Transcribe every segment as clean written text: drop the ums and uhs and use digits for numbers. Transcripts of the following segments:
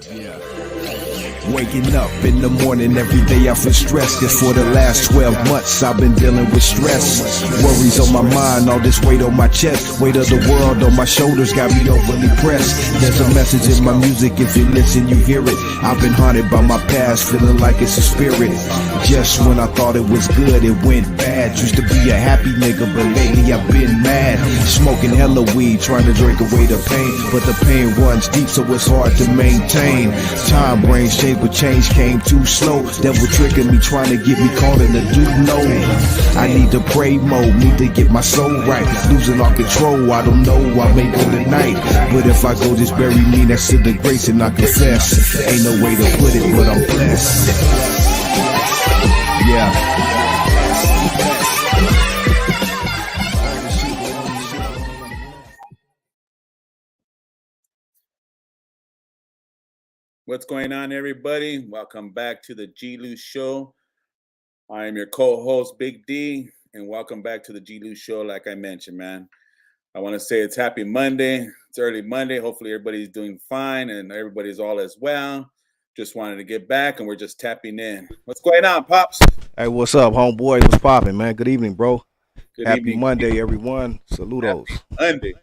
Yeah. Waking up in the morning every day I feel stressed. Cause for the last 12 months I've been dealing with stress. Worries on my mind, all this weight on my chest. Weight of the world on my shoulders got me overly pressed. There's a message in my music, if you listen you hear it. I've been haunted by my past, feeling like it's a spirit. Just when I thought it was good, it went bad. Used to be a happy nigga, but lately I've been mad. Smoking hella weed, trying to drink away the pain. But the pain runs deep, so it's hard to maintain. Time brings change, but change came too slow. Devil tricking me, trying to get me caught in the do no. I need to pray mode, need to get my soul right. Losing all control, I don't know, I may go tonight. But if I go, just bury me next to the grace and I confess. Ain't no way to put it, but I'm blessed. Yeah. What's going on, everybody? Welcome back to the G-Lew Show. I am your co-host, Big D, and welcome back to the G-Lew Show. Like I mentioned, man, I want to say it's happy Monday. It's early Monday. Hopefully everybody's doing fine and everybody's all as well. Just wanted to get back, and we're just tapping in. What's going on, Pops? Hey, what's up, homeboy? What's popping, man? Good evening, bro. Good happy evening. Monday, everyone. Saludos. Happy Monday.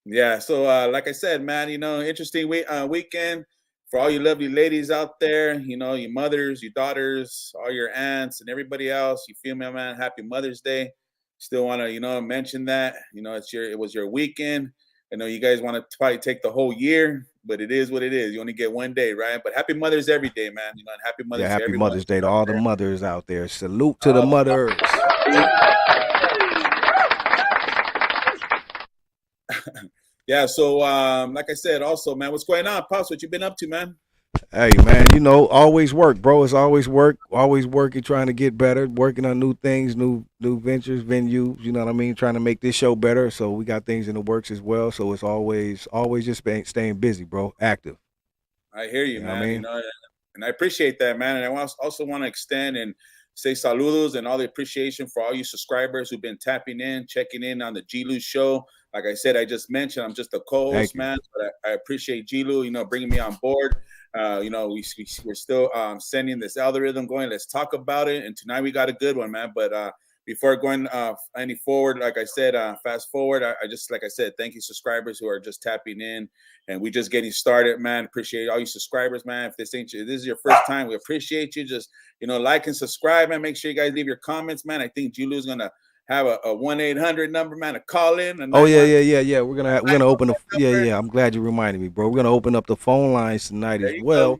Yeah, so like I said, man, interesting weekend for all you lovely ladies out there, your mothers, your daughters, all your aunts and everybody else. You feel me, man? Happy Mother's Day. Still want to, mention that, it was your weekend. I know you guys want to probably take the whole year, but it is what it is. You only get one day, right? But happy Mother's every day, man. And happy Mother's Day. Happy Mother's Day to all the mothers out there. Salute to the mothers. Yeah, so like I said, also, man, what's going on, Pops? What you been up to, man? Hey, man, always work, bro. It's always work. Always working, trying to get better, working on new things, new ventures, venues. You know what I mean? Trying to make this show better. So we got things in the works as well. So it's always just staying busy, bro. Active. I hear you, man. I mean? And I appreciate that, man. And I also want to extend and say saludos and all the appreciation for all you subscribers who've been tapping in, checking in on the G-Lew Show. Like I said, I just mentioned, I'm just a co-host, man. But I appreciate G-Lew, bringing me on board. We're still sending this algorithm going. Let's talk about it. And tonight we got a good one, man. But before going any forward, like I said, fast forward, I just, like I said, thank you subscribers who are just tapping in. And we just getting started, man. Appreciate all you subscribers, man. If this is your first time, we appreciate you. Just, like and subscribe, and make sure you guys leave your comments, man. I think G-Lew's going to have a 1-800 number, man, to call in. Yeah. We're gonna open the yeah. I'm glad you reminded me, bro. We're gonna open up the phone lines tonight as well.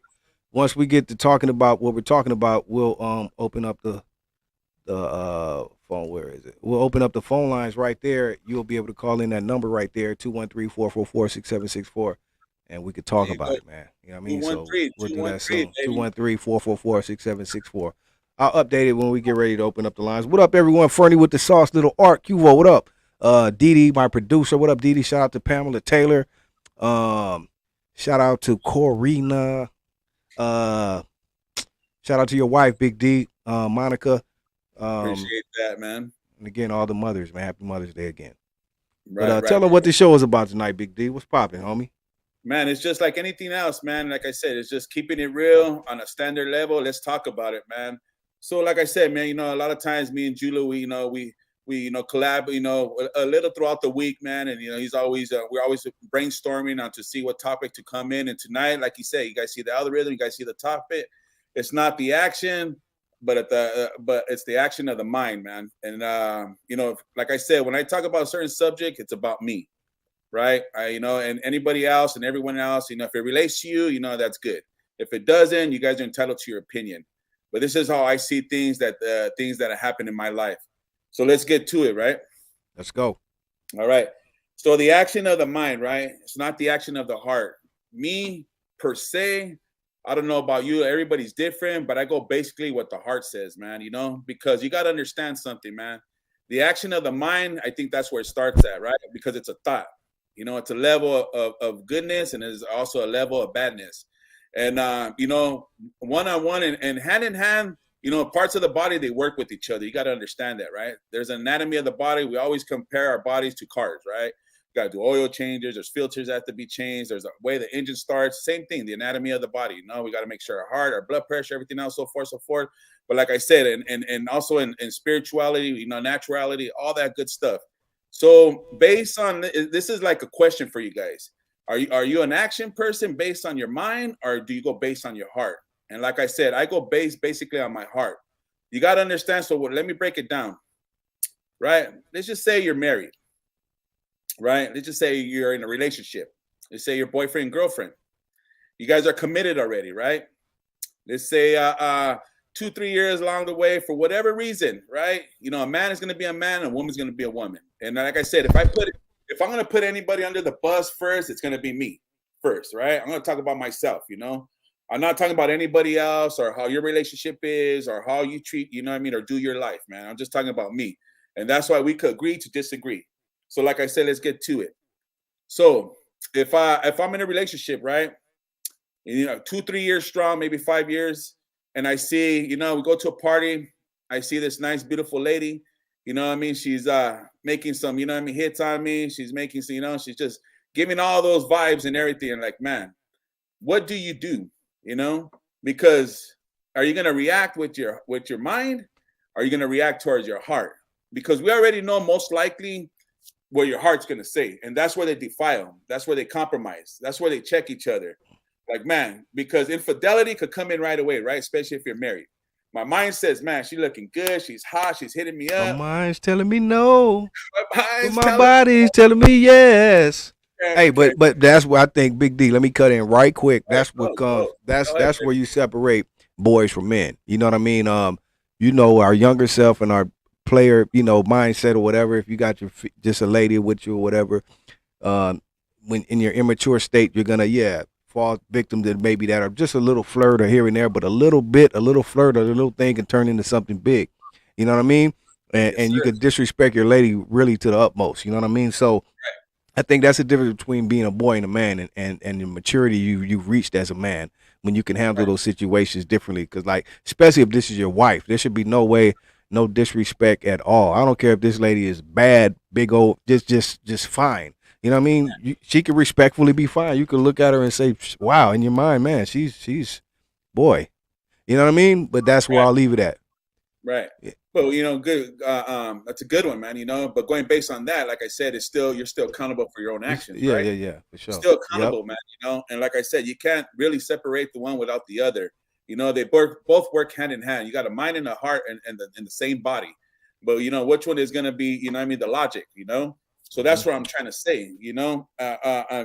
Once we get to talking about what we're talking about, we'll open up the phone. Where is it? We'll open up the phone lines right there. You'll be able to call in that number right there, 213-444-6764, and we could talk about it, man. You know what I mean? So we'll do that soon. 213-444-6764. I'll update it when we get ready to open up the lines. What up, everyone? Fernie with the sauce, little Art, Cuvo, what up? DD, my producer, what up, DD? Shout out to Pamela Taylor. Shout out to Corina. Shout out to your wife, Big D, Monica. Appreciate that, man. And again, all the mothers, man. Happy Mother's Day again. Right, tell her what the show is about tonight, Big D. What's popping, homie? Man, it's just like anything else, man. Like I said, it's just keeping it real on a standard level. Let's talk about it, man. So, like I said, man, a lot of times me and G-Lew, we collab, a little throughout the week, man. And, he's always, we're always brainstorming on to see what topic to come in. And tonight, like you said, you guys see the algorithm, you guys see the topic. It's not the action, but it's the action of the mind, man. And, like I said, when I talk about a certain subject, it's about me, right? And anybody else and everyone else, if it relates to you, that's good. If it doesn't, you guys are entitled to your opinion. But this is how I see things that have happened in my life. So let's get to it, right? Let's go. All right. So the action of the mind, right? It's not the action of the heart. Me, per se, I don't know about you. Everybody's different, but I go basically what the heart says, man, because you got to understand something, man. The action of the mind, I think that's where it starts at, right? Because it's a thought. It's a level of goodness, and there's also a level of badness. And, one-on-one and hand in hand, parts of the body, they work with each other. You got to understand that, right? There's an anatomy of the body. We always compare our bodies to cars, right? got to do oil changes. There's filters that have to be changed. There's a way the engine starts. Same thing, the anatomy of the body. You know, we got to make sure our heart, our blood pressure, everything else, so forth, so forth. But like I said, and also in spirituality, you know, naturality, all that good stuff. So based on this is like a question for you guys. Are you an action person based on your mind, or do you go based on your heart? And like I said, I go basically on my heart. You got to understand. So let me break it down. Right? Let's just say you're married. Right? Let's just say you're in a relationship. Let's say you're boyfriend and girlfriend. You guys are committed already, right? Let's say 2-3 years along the way, for whatever reason, right? You know, a man is going to be a man, and a woman's going to be a woman. And like I said, if I'm going to put anybody under the bus first, it's going to be me first, right? I'm going to talk about myself, you know? I'm not talking about anybody else or how your relationship is or how you treat, you know what I mean, or do your life, man. I'm just talking about me. And that's why we could agree to disagree. So like I said, let's get to it. So if I'm in a relationship, right, and, you know, 2-3 years strong, maybe 5 years, and I see, you know, we go to a party, I see this nice, beautiful lady, you know what I mean? She's making some, you know what I mean, hits on me. She's making some, you know, she's just giving all those vibes and everything. And like, man, what do? You know, because are you going to react with your mind? Or are you going to react towards your heart? Because we already know most likely what your heart's going to say. And that's where they defile. That's where they compromise. That's where they check each other. Like, man, because infidelity could come in right away, right? Especially if you're married. My mind says, man, she's looking good. She's hot. She's hitting me up. My mind's telling me no. My body's telling me yes. Yeah, Hey, but that's where I think, Big D, let me cut in right quick. That's what comes. That's where you separate boys from men. You know what I mean? You know, our younger self and our player, you know, mindset or whatever. If you got just a lady with you or whatever, when in your immature state, you're gonna fall victim to maybe that or just a little flirt or here and there, but a little flirt or a little thing can turn into something big. You know what I mean? And you could disrespect your lady really to the utmost. You know what I mean? So I think that's the difference between being a boy and a man and the maturity you've reached as a man when you can handle those situations differently. Because, like, especially if this is your wife, there should be no disrespect at all. I don't care if this lady is bad, big old, just fine. You know what I mean? She could respectfully be fine. You could look at her and say, wow, in your mind, man, she's boy. You know what I mean? But that's where I'll leave it at. Right. Well, you know, good. That's a good one, man. You know, but going based on that, like I said, you're still accountable for your own actions. Yeah, right? yeah, for sure. Still accountable, man. You know, and like I said, you can't really separate the one without the other. You know, they both work hand in hand. You got a mind and a heart and the same body. But you know, which one is going to be? You know, what I mean, the logic. You know, so that's what I'm trying to say. You know,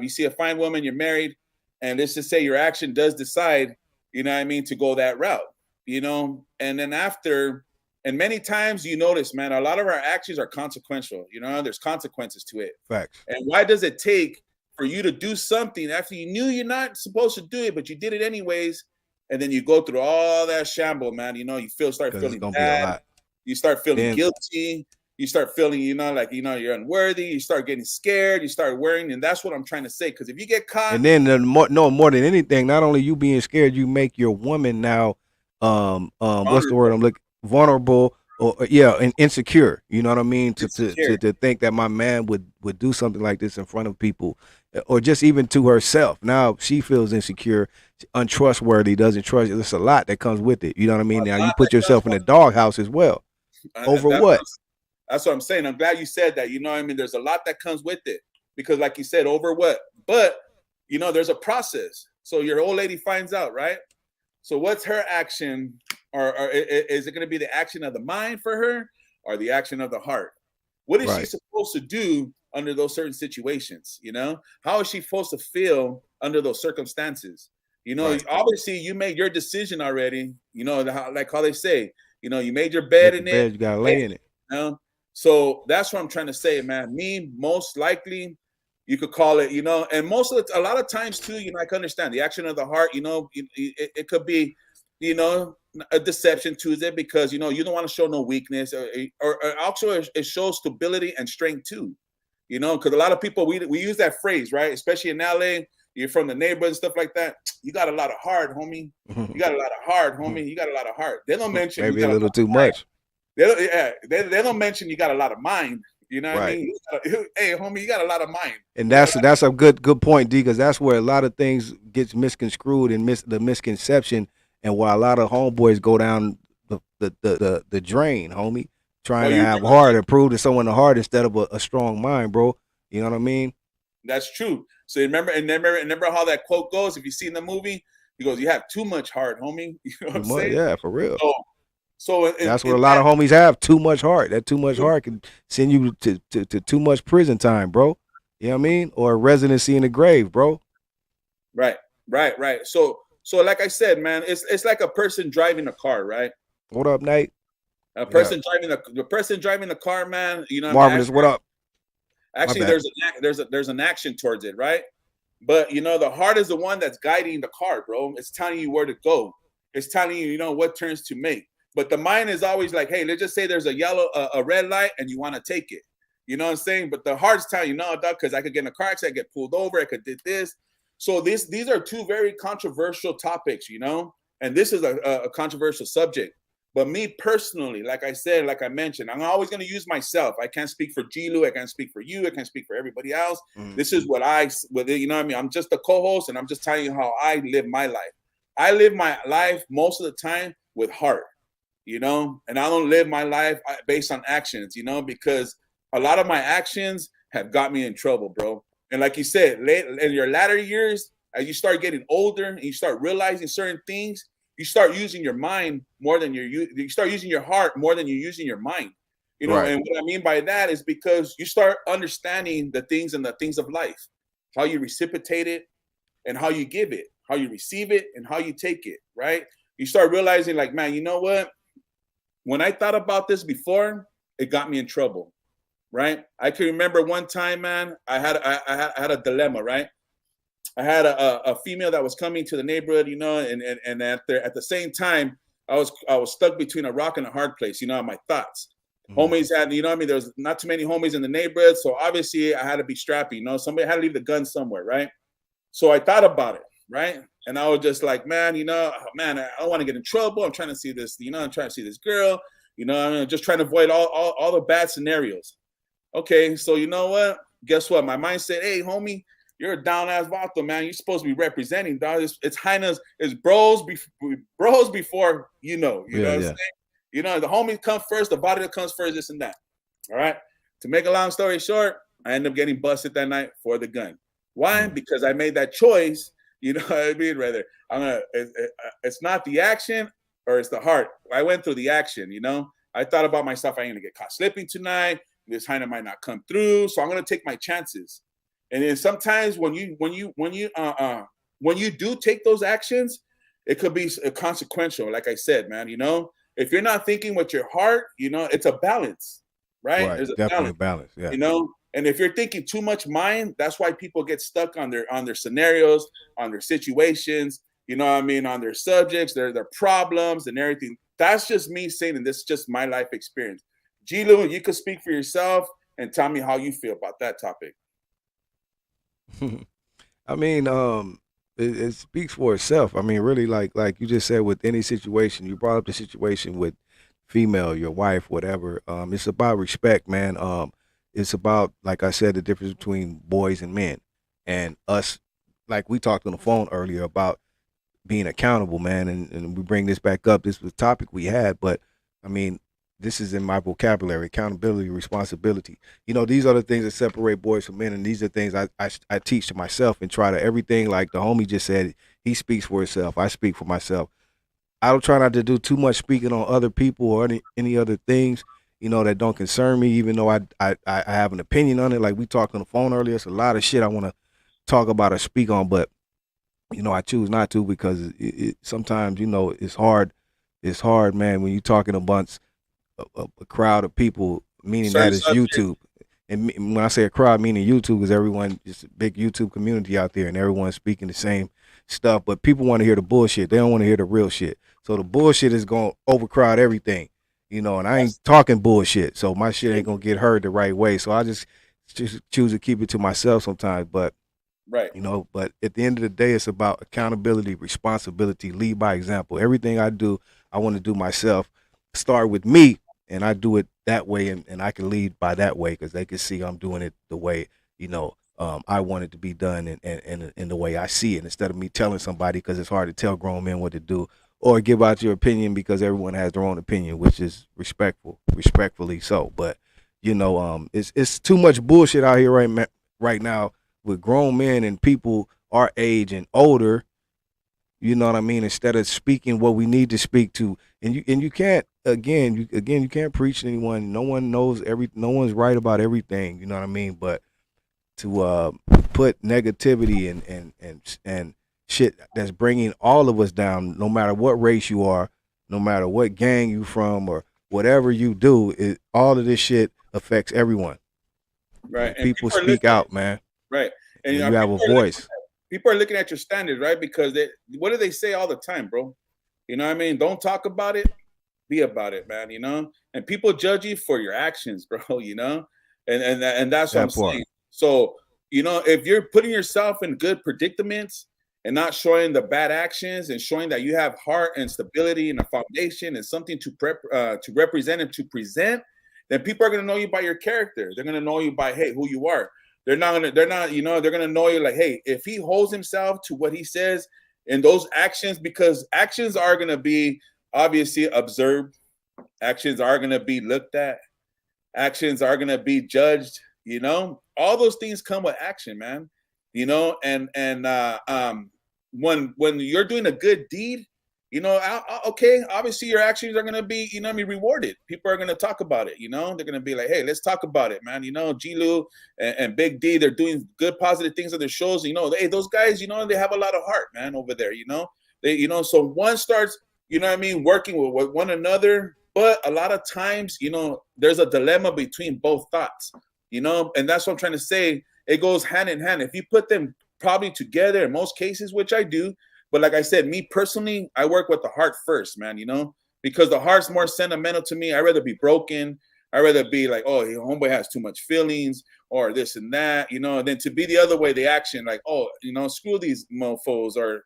you see a fine woman, you're married, and let's just say your action does decide. You know what I mean, to go that route. You know, and then after. And many times you notice, man, a lot of our actions are consequential. You know, there's consequences to it. Facts. And why does it take for you to do something after you knew you're not supposed to do it, but you did it anyways? And then you go through all that shamble, man. You know, you start feeling bad. You start feeling guilty. You start feeling, you know, like, you know, you're unworthy. You start getting scared. You start worrying. And that's what I'm trying to say. Because if you get caught. And then more than anything, not only you being scared, you make your woman now, what's the word I'm looking? Vulnerable and insecure. You know what I mean? To think that my man would do something like this in front of people, or just even to herself. Now she feels insecure, untrustworthy, doesn't trust. There's a lot that comes with it. You know what I mean? Now you put yourself in a doghouse as well. Over what? That's what I'm saying. I'm glad you said that. You know what I mean? There's a lot that comes with it because, like you said, over what? But you know, there's a process. So your old lady finds out, right? So what's her action? Or is it going to be the action of the mind for her or the action of the heart? What is she supposed to do under those certain situations? You know, how is she supposed to feel under those circumstances? You know, obviously you made your decision already. You know, like how they say, you know, you made your bed in it. You got to lay in it. You know? So that's what I'm trying to say, man. Me, most likely, you could call it, you know, and a lot of times too, you know, I can understand the action of the heart. You know, it could be, you know, a deception Tuesday because, you know, you don't want to show no weakness or also it shows stability and strength too, you know, because a lot of people, we use that phrase, right? Especially in LA, you're from the neighborhood and stuff like that. You got a lot of heart, homie. You got a lot of heart, homie. You got a lot of heart. They don't mention maybe a little too much. They don't mention you got a lot of mind. You know what I Right. mean? Hey, homie, you got a lot of mind. And that's a good point, D, because that's where a lot of things gets misconstrued and the misconception, and why a lot of homeboys go down the drain, homie, Oh, trying to you have heart and prove to someone the heart instead of a strong mind, bro. You know what I mean? That's true. So remember how that quote goes. If you see in the movie, he goes, "You have too much heart, homie." You know what I'm saying? Yeah, for real. So That's what a lot of homies have. Too much heart. That too much heart can send you to too much prison time, bro. You know what I mean? Or residency in the grave, bro. Right. So like I said, man, it's like a person driving a car, right? What up, Nate? A person driving the car, man. You know, Marvelous. What up? Actually, there's an action towards it, right? But you know, the heart is the one that's guiding the car, bro. It's telling you where to go. It's telling you, you know, what turns to make. But the mind is always like, hey, let's just say there's a red light and you want to take it. You know what I'm saying? But the heart's telling you, no, dog, because I could get in a car accident, get pulled over, I could did this. So these are two very controversial topics, you know, and this is a controversial subject. But me personally, like I said, like I mentioned, I'm always going to use myself. I can't speak for G-Lew. I can't speak for you. I can't speak for everybody else. This is what you know what I mean? I'm just a co-host, and I'm just telling you how I live my life. I live my life most of the time with heart, you know, and I don't live my life based on actions, you know, because a lot of my actions have got me in trouble, bro. And like you said, in your latter years, as you start getting older and you start realizing certain things, you start using your mind more than you start using your heart more than you're using your mind. You know, and what I mean by that is because you start understanding the things and the things of life, how you reciprocate it and how you give it, how you receive it and how you take it, right? You start realizing like, man, you know what? When I thought about this before, it got me in trouble, right? I can remember one time, man, I had a dilemma, right? I had a female that was coming to the neighborhood, you know, and at the same time, I was stuck between a rock and a hard place, you know, my thoughts. Homies had, you know what I mean? There was not too many homies in the neighborhood, so obviously I had to be strappy, you know. Somebody had to leave the gun somewhere, right? So I thought about it, right? And I was just like, man, you know, man, I don't want to get in trouble. I'm trying to see this, you know, I'm trying to see this girl, you know, I'm just trying to avoid all the bad scenarios. Okay, so you know what? Guess what? My mind said, hey, homie, you're a down ass vato, man. You're supposed to be representing, dog. It's highness, it's bros before you know. You know what I'm saying? You know, the homies come first, the body that comes first, this and that. All right. To make a long story short, I ended up getting busted that night for the gun. Why? Because I made that choice. You know what I mean? Rather, it's not the action or it's the heart. I went through the action, you know. I thought about myself, I'm gonna get caught slipping tonight. This hyena might not come through. So I'm gonna take my chances. And then sometimes when you do take those actions, it could be consequential. Like I said, man, you know, if you're not thinking with your heart, you know, it's a balance, right? There's definitely a balance, yeah. You know, and if you're thinking too much mind, that's why people get stuck on their scenarios, on their situations, you know what I mean, on their subjects, their problems and everything. That's just me saying, and this is just my life experience. G-Lew, you could speak for yourself and tell me how you feel about that topic. I mean, it speaks for itself. I mean, really, like you just said, with any situation, you brought up the situation with female, your wife, whatever. It's about respect, man. It's about, like I said, the difference between boys and men, and us. Like we talked on the phone earlier about being accountable, man, and we bring this back up. This was a topic we had, but I mean, this is in my vocabulary: accountability, responsibility. You know, these are the things that separate boys from men, and these are things I teach to myself and try to everything. Like the homie just said, he speaks for himself. I speak for myself. I don't try not to do too much speaking on other people or any other things, you know, that don't concern me. Even though I have an opinion on it. Like we talked on the phone earlier, it's a lot of shit I want to talk about or speak on, but you know, I choose not to because it sometimes, you know, it's hard. It's hard, man, when you're talking a crowd of people, meaning that is YouTube. And when I say a crowd, meaning YouTube, because everyone, it's a big YouTube community out there and everyone's speaking the same stuff, but people want to hear the bullshit. They don't want to hear the real shit. So the bullshit is going to overcrowd everything, you know, and I ain't talking bullshit. So my shit ain't going to get heard the right way. So I just choose to keep it to myself sometimes, but you know, but at the end of the day, it's about accountability, responsibility, lead by example. Everything I do, I want to do myself. Start with me, and I do it that way, and I can lead by that way because they can see I'm doing it the way I want it to be done, and in the way I see it, instead of me telling somebody, because it's hard to tell grown men what to do, or give out your opinion because everyone has their own opinion, which is respectfully so. But it's too much bullshit out here right now with grown men and people our age and older. You know what I mean? Instead of speaking what we need to speak to, and you can't you can't preach to anyone. No one knows no one's right about everything. You know what I mean? But to put negativity and shit that's bringing all of us down, no matter what race you are, no matter what gang you from, or whatever you do, all of this shit affects everyone. Right. And people speak out, man. Right. And you have a voice. People are looking at your standards, right? Because what do they say all the time, bro? You know what I mean? Don't talk about it, be about it, man. And people judge you for your actions, bro. And that's what I'm saying. So, if you're putting yourself in good predicaments and not showing the bad actions and showing that you have heart and stability and a foundation and something to represent and to present, then people are going to know you by your character. They're going to know you by, hey, who you are. They're gonna know you like, hey, if he holds himself to what he says in those actions, because actions are gonna be obviously observed, actions are gonna be looked at, actions are gonna be judged, all those things come with action, man. When you're doing a good deed, okay, obviously your actions are going to be, rewarded. People are going to talk about it, they're going to be like, hey, let's talk about it, man. G-Lew and Big D, they're doing good, positive things on their shows. Hey, those guys, they have a lot of heart, man, over there, so one starts, working with one another. But a lot of times, there's a dilemma between both thoughts, and that's what I'm trying to say. It goes hand in hand. If you put them probably together in most cases, which I do, but like I said, me personally, I work with the heart first, man, because the heart's more sentimental to me. I'd rather be broken. I'd rather be like, oh, homeboy has too much feelings or this and that, and then to be the other way, the action, like, oh, screw these mofos, or,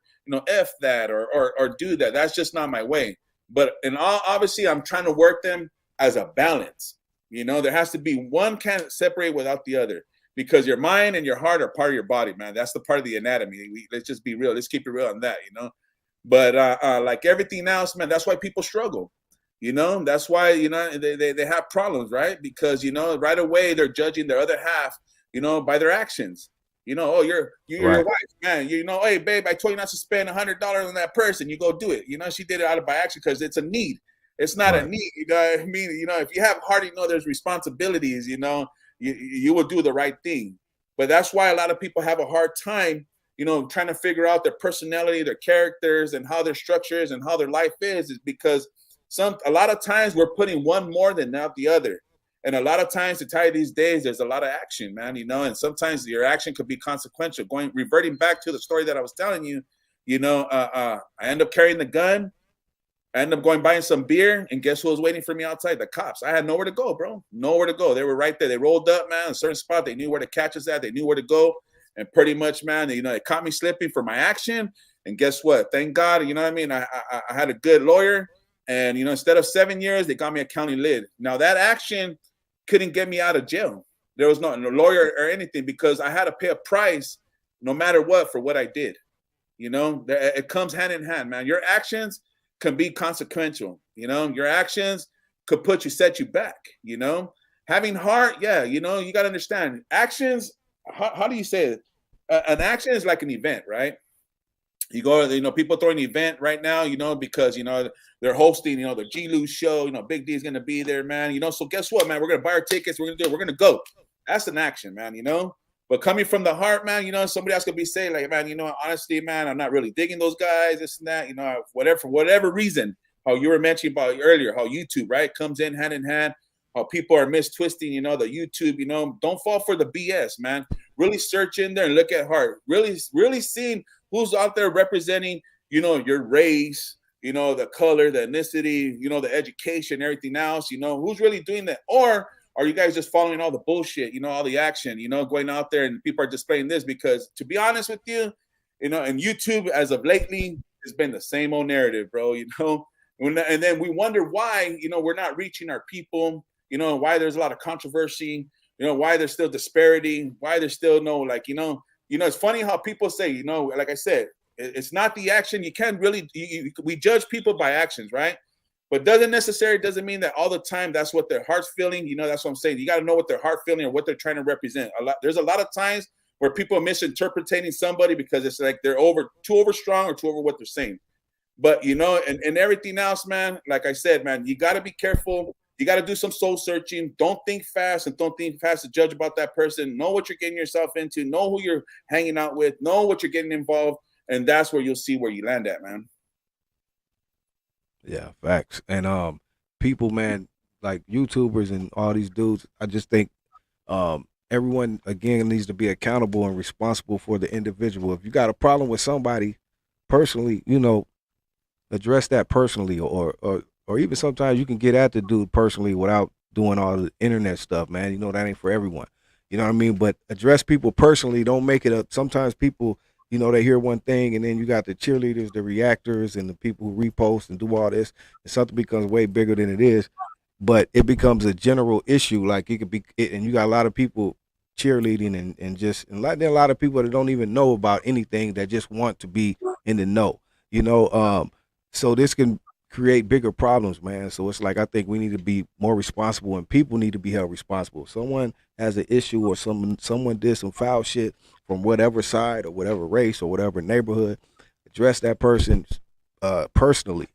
F that, or do that. That's just not my way. But obviously, I'm trying to work them as a balance. There has to be one can't separate without the other. Because your mind and your heart are part of your body, man. That's the part of the anatomy. Let's just be real. Let's keep it real on that, But like everything else, man, that's why people struggle. That's why, they have problems, right? Because, right away they're judging their other half, by their actions. Oh, you're right. Your wife, man. Hey, babe, I told you not to spend $100 on that person. You go do it. She did it by accident because it's a need. It's not a need. You know what I mean? If you have heart, there's responsibilities, you will do the right thing. But that's why a lot of people have a hard time, trying to figure out their personality, their characters, and how their structures and how their life is because a lot of times we're putting one more than not the other. And a lot of times, to tell you these days, there's a lot of action, man, and sometimes your action could be consequential. Reverting back to the story that I was telling you, I end up carrying the gun. I ended up going buying some beer, and guess who was waiting for me outside? The cops. I had nowhere to go, bro. Nowhere to go. They were right there. They rolled up, man, a certain spot. They knew where to catch us at. They knew where to go. And pretty much, man, they caught me slipping for my action. And guess what? Thank God, I had a good lawyer. And, instead of 7 years, they got me a county lid. Now, that action couldn't get me out of jail. There was no lawyer or anything because I had to pay a price no matter what for what I did. It comes hand in hand, man. Your actions can be consequential. Your actions could set you back. Having heart, yeah, you got to understand actions. How do you say it? An action is like an event, right? You go, people throwing an event right now, because they're hosting, the G-Lew show. Big D is gonna be there, man. So guess what, man? We're gonna buy our tickets. We're gonna do it. We're gonna go. That's an action, man. But coming from the heart, man, somebody else could be saying, like, man, honestly, man, I'm not really digging those guys, this and that, for whatever reason, how you were mentioning about earlier, how YouTube, right, comes in hand, how people are mistwisting, the YouTube, don't fall for the BS, man. Really search in there and look at heart. Really seeing who's out there representing, your race, the color, the ethnicity, the education, everything else, who's really doing that. Or are you guys just following all the bullshit, all the action, going out there and people are displaying this? Because to be honest with you, and YouTube as of lately has been the same old narrative, bro, and then we wonder why, we're not reaching our people. you know, why there's a lot of controversy, you know, why there's still disparity, why there's still no, like, it's funny how people say, you know, like I said, it's not the action. You can't really, we judge people by actions, right? But doesn't mean that all the time that's what their heart's feeling. You know, that's what I'm saying. You got to know what their heart feeling or what they're trying to represent. There's a lot of times where people are misinterpreting somebody because it's like they're too over strong or too over what they're saying. But, you know, and everything else, man, like I said, man, you got to be careful. You got to do some soul searching. Don't think fast to judge about that person. Know what you're getting yourself into. Know who you're hanging out with. Know what you're getting involved. And that's where you'll see where you land at, man. Yeah, facts. And people, man, like YouTubers and all these dudes, I just think everyone again needs to be accountable and responsible for the individual. If you got a problem with somebody personally, you know, address that personally, or even sometimes you can get at the dude personally without doing all the internet stuff, man. You know, that ain't for everyone. You know what I mean? But address people personally. Don't make it up. Sometimes people, you know, they hear one thing and then you got the cheerleaders, the reactors, and the people who repost and do all this, and something becomes way bigger than it is. But it becomes a general issue. Like it could be, and you got a lot of people cheerleading there are a lot of people that don't even know about anything that just want to be in the know. You know, so this can create bigger problems, man. So it's like I think we need to be more responsible, and people need to be held responsible. Someone has an issue, or someone did some foul shit from whatever side or whatever race or whatever neighborhood, address that person personally.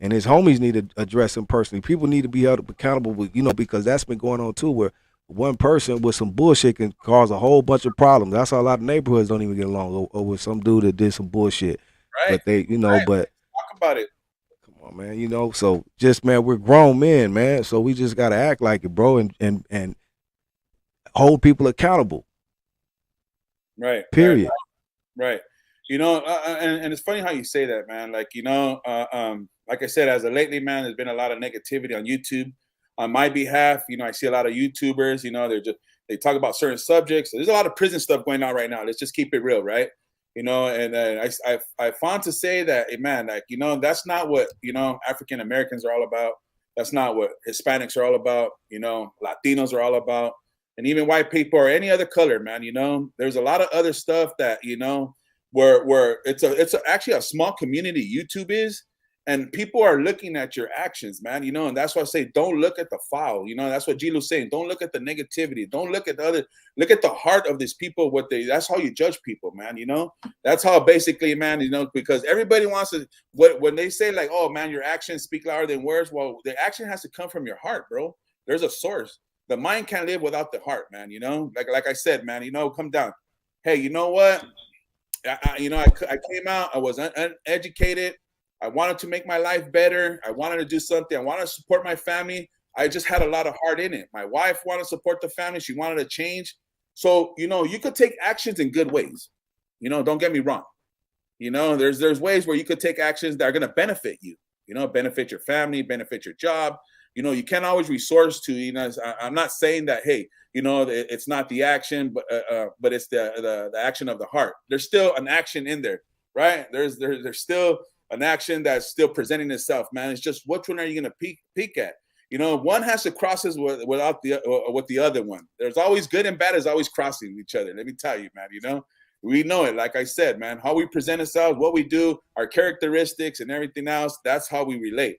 And his homies need to address him personally. People need to be held accountable with, you know, because that's been going on too, where one person with some bullshit can cause a whole bunch of problems. That's how a lot of neighborhoods don't even get along over some dude that did some bullshit. Right. But they, you know, right. but Talk about it. come on, man, you know, so just, man, we're grown men, man. So we just gotta act like it, bro, and hold people accountable. Right. Period. Right. You know, and it's funny how you say that, man. Like, you know, like I said, as of lately, man, there's been a lot of negativity on YouTube on my behalf. You know, I see a lot of YouTubers, you know, they talk about certain subjects. There's a lot of prison stuff going on right now. Let's just keep it real, right? You know, and I found to say that, hey, man, like, you know, that's not what, you know, African Americans are all about. That's not what Hispanics are all about. You know, Latinos are all about, and even white people or any other color, man. You know, there's a lot of other stuff that, you know, where it's actually a small community. YouTube is. And people are looking at your actions, man, you know, and that's why I say don't look at the file. You know, that's what G-Lew's saying. Don't look at the negativity. Don't look at look at the heart of these people, that's how you judge people, man, you know. That's how basically, man, you know, because everybody wants to, when they say like, oh, man, your actions speak louder than words. Well, the action has to come from your heart, bro. There's a source. The mind can't live without the heart, man, you know. Like I said, man, you know, come down. Hey, you know what? I came out, I was uneducated. I wanted to make my life better. I wanted to do something. I wanted to support my family. I just had a lot of heart in it. My wife wanted to support the family. She wanted to change. So, you know, you could take actions in good ways. You know, don't get me wrong. You know, there's ways where you could take actions that are going to benefit you, you know, benefit your family, benefit your job. You know, you can't always resource to, you know, I'm not saying that, hey, you know, it's not the action, but it's the action of the heart. There's still an action in there, right? There's still an action that's still presenting itself, man. It's just which one are you going to peek at? You know, one has to cross with the other one. There's always good and bad is always crossing each other. Let me tell you, man, you know, we know it. Like I said, man, how we present ourselves, what we do, our characteristics and everything else, that's how we relate.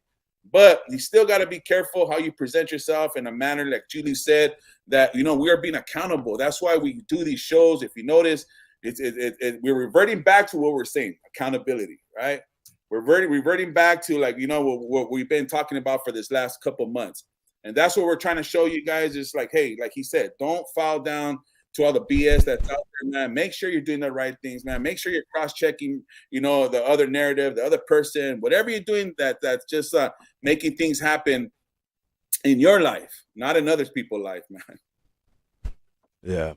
But you still got to be careful how you present yourself in a manner, like Julie said, that, you know, we are being accountable. That's why we do these shows. If you notice, we're reverting back to what we're saying, accountability, right? We're reverting back to, like, you know, what we've been talking about for this last couple months. And that's what we're trying to show you guys is like, hey, like he said, don't fall down to all the BS that's out there, man. Make sure you're doing the right things, man. Make sure you're cross-checking, you know, the other narrative, the other person, whatever you're doing that's just making things happen in your life, not in other people's life, man. Yeah.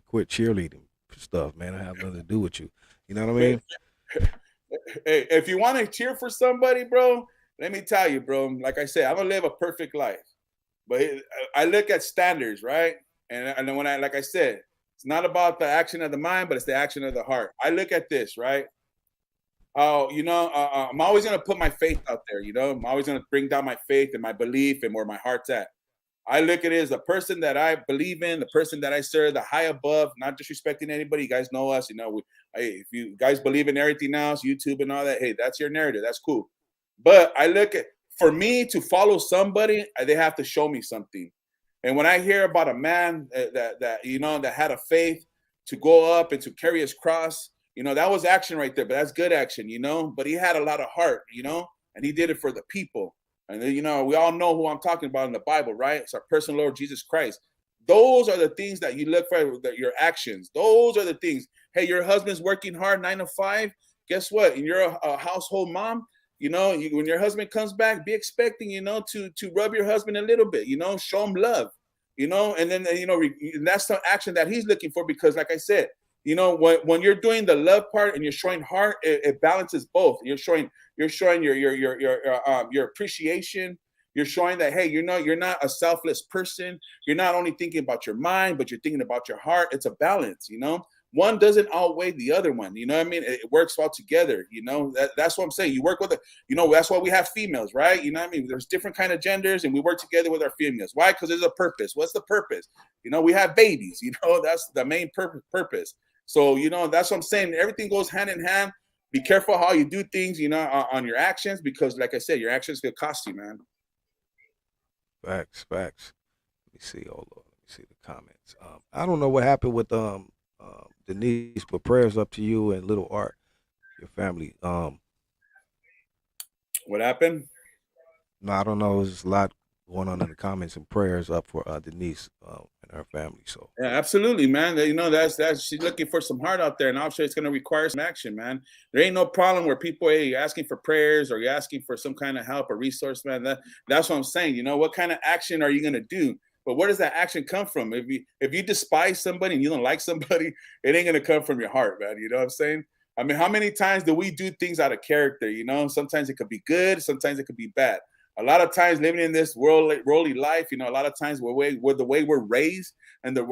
Quit cheerleading stuff, man. I have nothing to do with you. You know what I mean? Hey, if you want to cheer for somebody, bro, let me tell you, bro, like I said, I don't live a perfect life, but I look at standards, right? And then like I said, it's not about the action of the mind, but it's the action of the heart. I look at this, right? Oh, you know, I'm always going to put my faith out there, you know? I'm always going to bring down my faith and my belief and where my heart's at. I look at it as the person that I believe in, the person that I serve, the high above, not disrespecting anybody. You guys know us, if you guys believe in everything else, YouTube and all that, hey, that's your narrative. That's cool. But I look at, for me to follow somebody, they have to show me something. And when I hear about a man that had a faith to go up and to carry his cross, that was action right there. But that's good action, But he had a lot of heart, and he did it for the people. And then, we all know who I'm talking about in the Bible, right? It's our personal Lord Jesus Christ. Those are the things that you look for, your actions. Those are the things. Hey, your husband's working hard 9 to 5. Guess what? And you're a household mom. When your husband comes back, be expecting, to rub your husband a little bit, show him love, and then, and that's the action that he's looking for. Because like I said, when you're doing the love part and you're showing heart, it balances both. You're showing your appreciation. You're showing that, hey, you're not a selfless person. You're not only thinking about your mind, but you're thinking about your heart. It's a balance, One doesn't outweigh the other one. You know what I mean? It works all together. That's what I'm saying. You work with that's why we have females, right? You know what I mean? There's different kind of genders, and we work together with our females. Why? Because there's a purpose. What's the purpose? We have babies. That's the main purpose. So, that's what I'm saying. Everything goes hand in hand. Be careful how you do things, on your actions, because like I said, your actions could cost you, man. Facts. Let me see. Hold on. Let me see the comments. I don't know what happened with Denise, but prayers up to you and little Art, your family. What happened? No, I don't know. There's a lot going on in the comments, and prayers up for Denise and her family. So yeah, absolutely, man. That's she's looking for some heart out there, and I'm sure it's going to require some action, man. There ain't no problem where people, hey, you're asking for prayers or you're asking for some kind of help or resource, man. That's what I'm saying. What kind of action are you going to do? But where does that action come from? If you despise somebody and you don't like somebody, it ain't going to come from your heart, man. You know what I'm saying? I mean, how many times do we do things out of character? Sometimes it could be good, sometimes it could be bad. A lot of times living in this worldly life, a lot of times we're the way we're raised, and a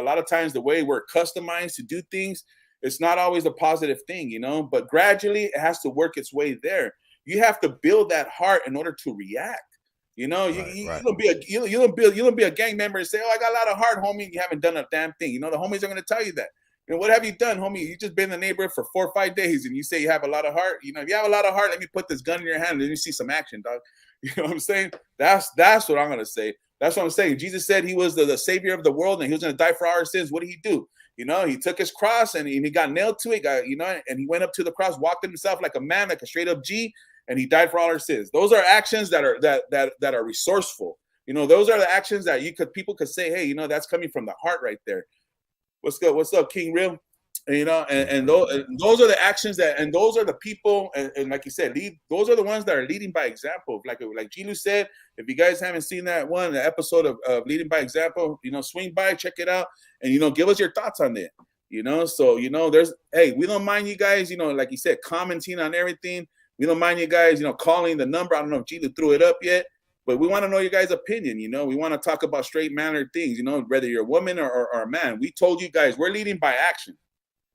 lot of times the way we're customized to do things, it's not always a positive thing, but gradually it has to work its way there. You have to build that heart in order to react. You don't be a gang member and say, oh, I got a lot of heart, homie. You haven't done a damn thing. The homies are going to tell you that. What have you done, homie? You just been in the neighborhood for 4 or 5 days and you say you have a lot of heart. If you have a lot of heart, let me put this gun in your hand and then you see some action, dog. You know what I'm saying? That's what I'm going to say. That's what I'm saying. Jesus said he was the savior of the world and he was going to die for our sins. What did he do? He took his cross and he got nailed to it, and he went up to the cross, walked himself like a man, like a straight up G, and he died for all our sins. Those are actions that are resourceful. Those are the actions that people could say, hey, that's coming from the heart right there. What's good? What's up, King Real? And those are the actions and those are the people, and like you said, those are the ones that are leading by example. Like G-Lew said, if you guys haven't seen that the episode of Leading by Example, swing by, check it out, and give us your thoughts on it. So we don't mind you guys, like you said, commenting on everything. We don't mind you guys, calling the number. I don't know if G-Lew threw it up yet. But we want to know your guys' opinion, We want to talk about straight mannered things, whether you're a woman or a man. We told you guys we're leading by action,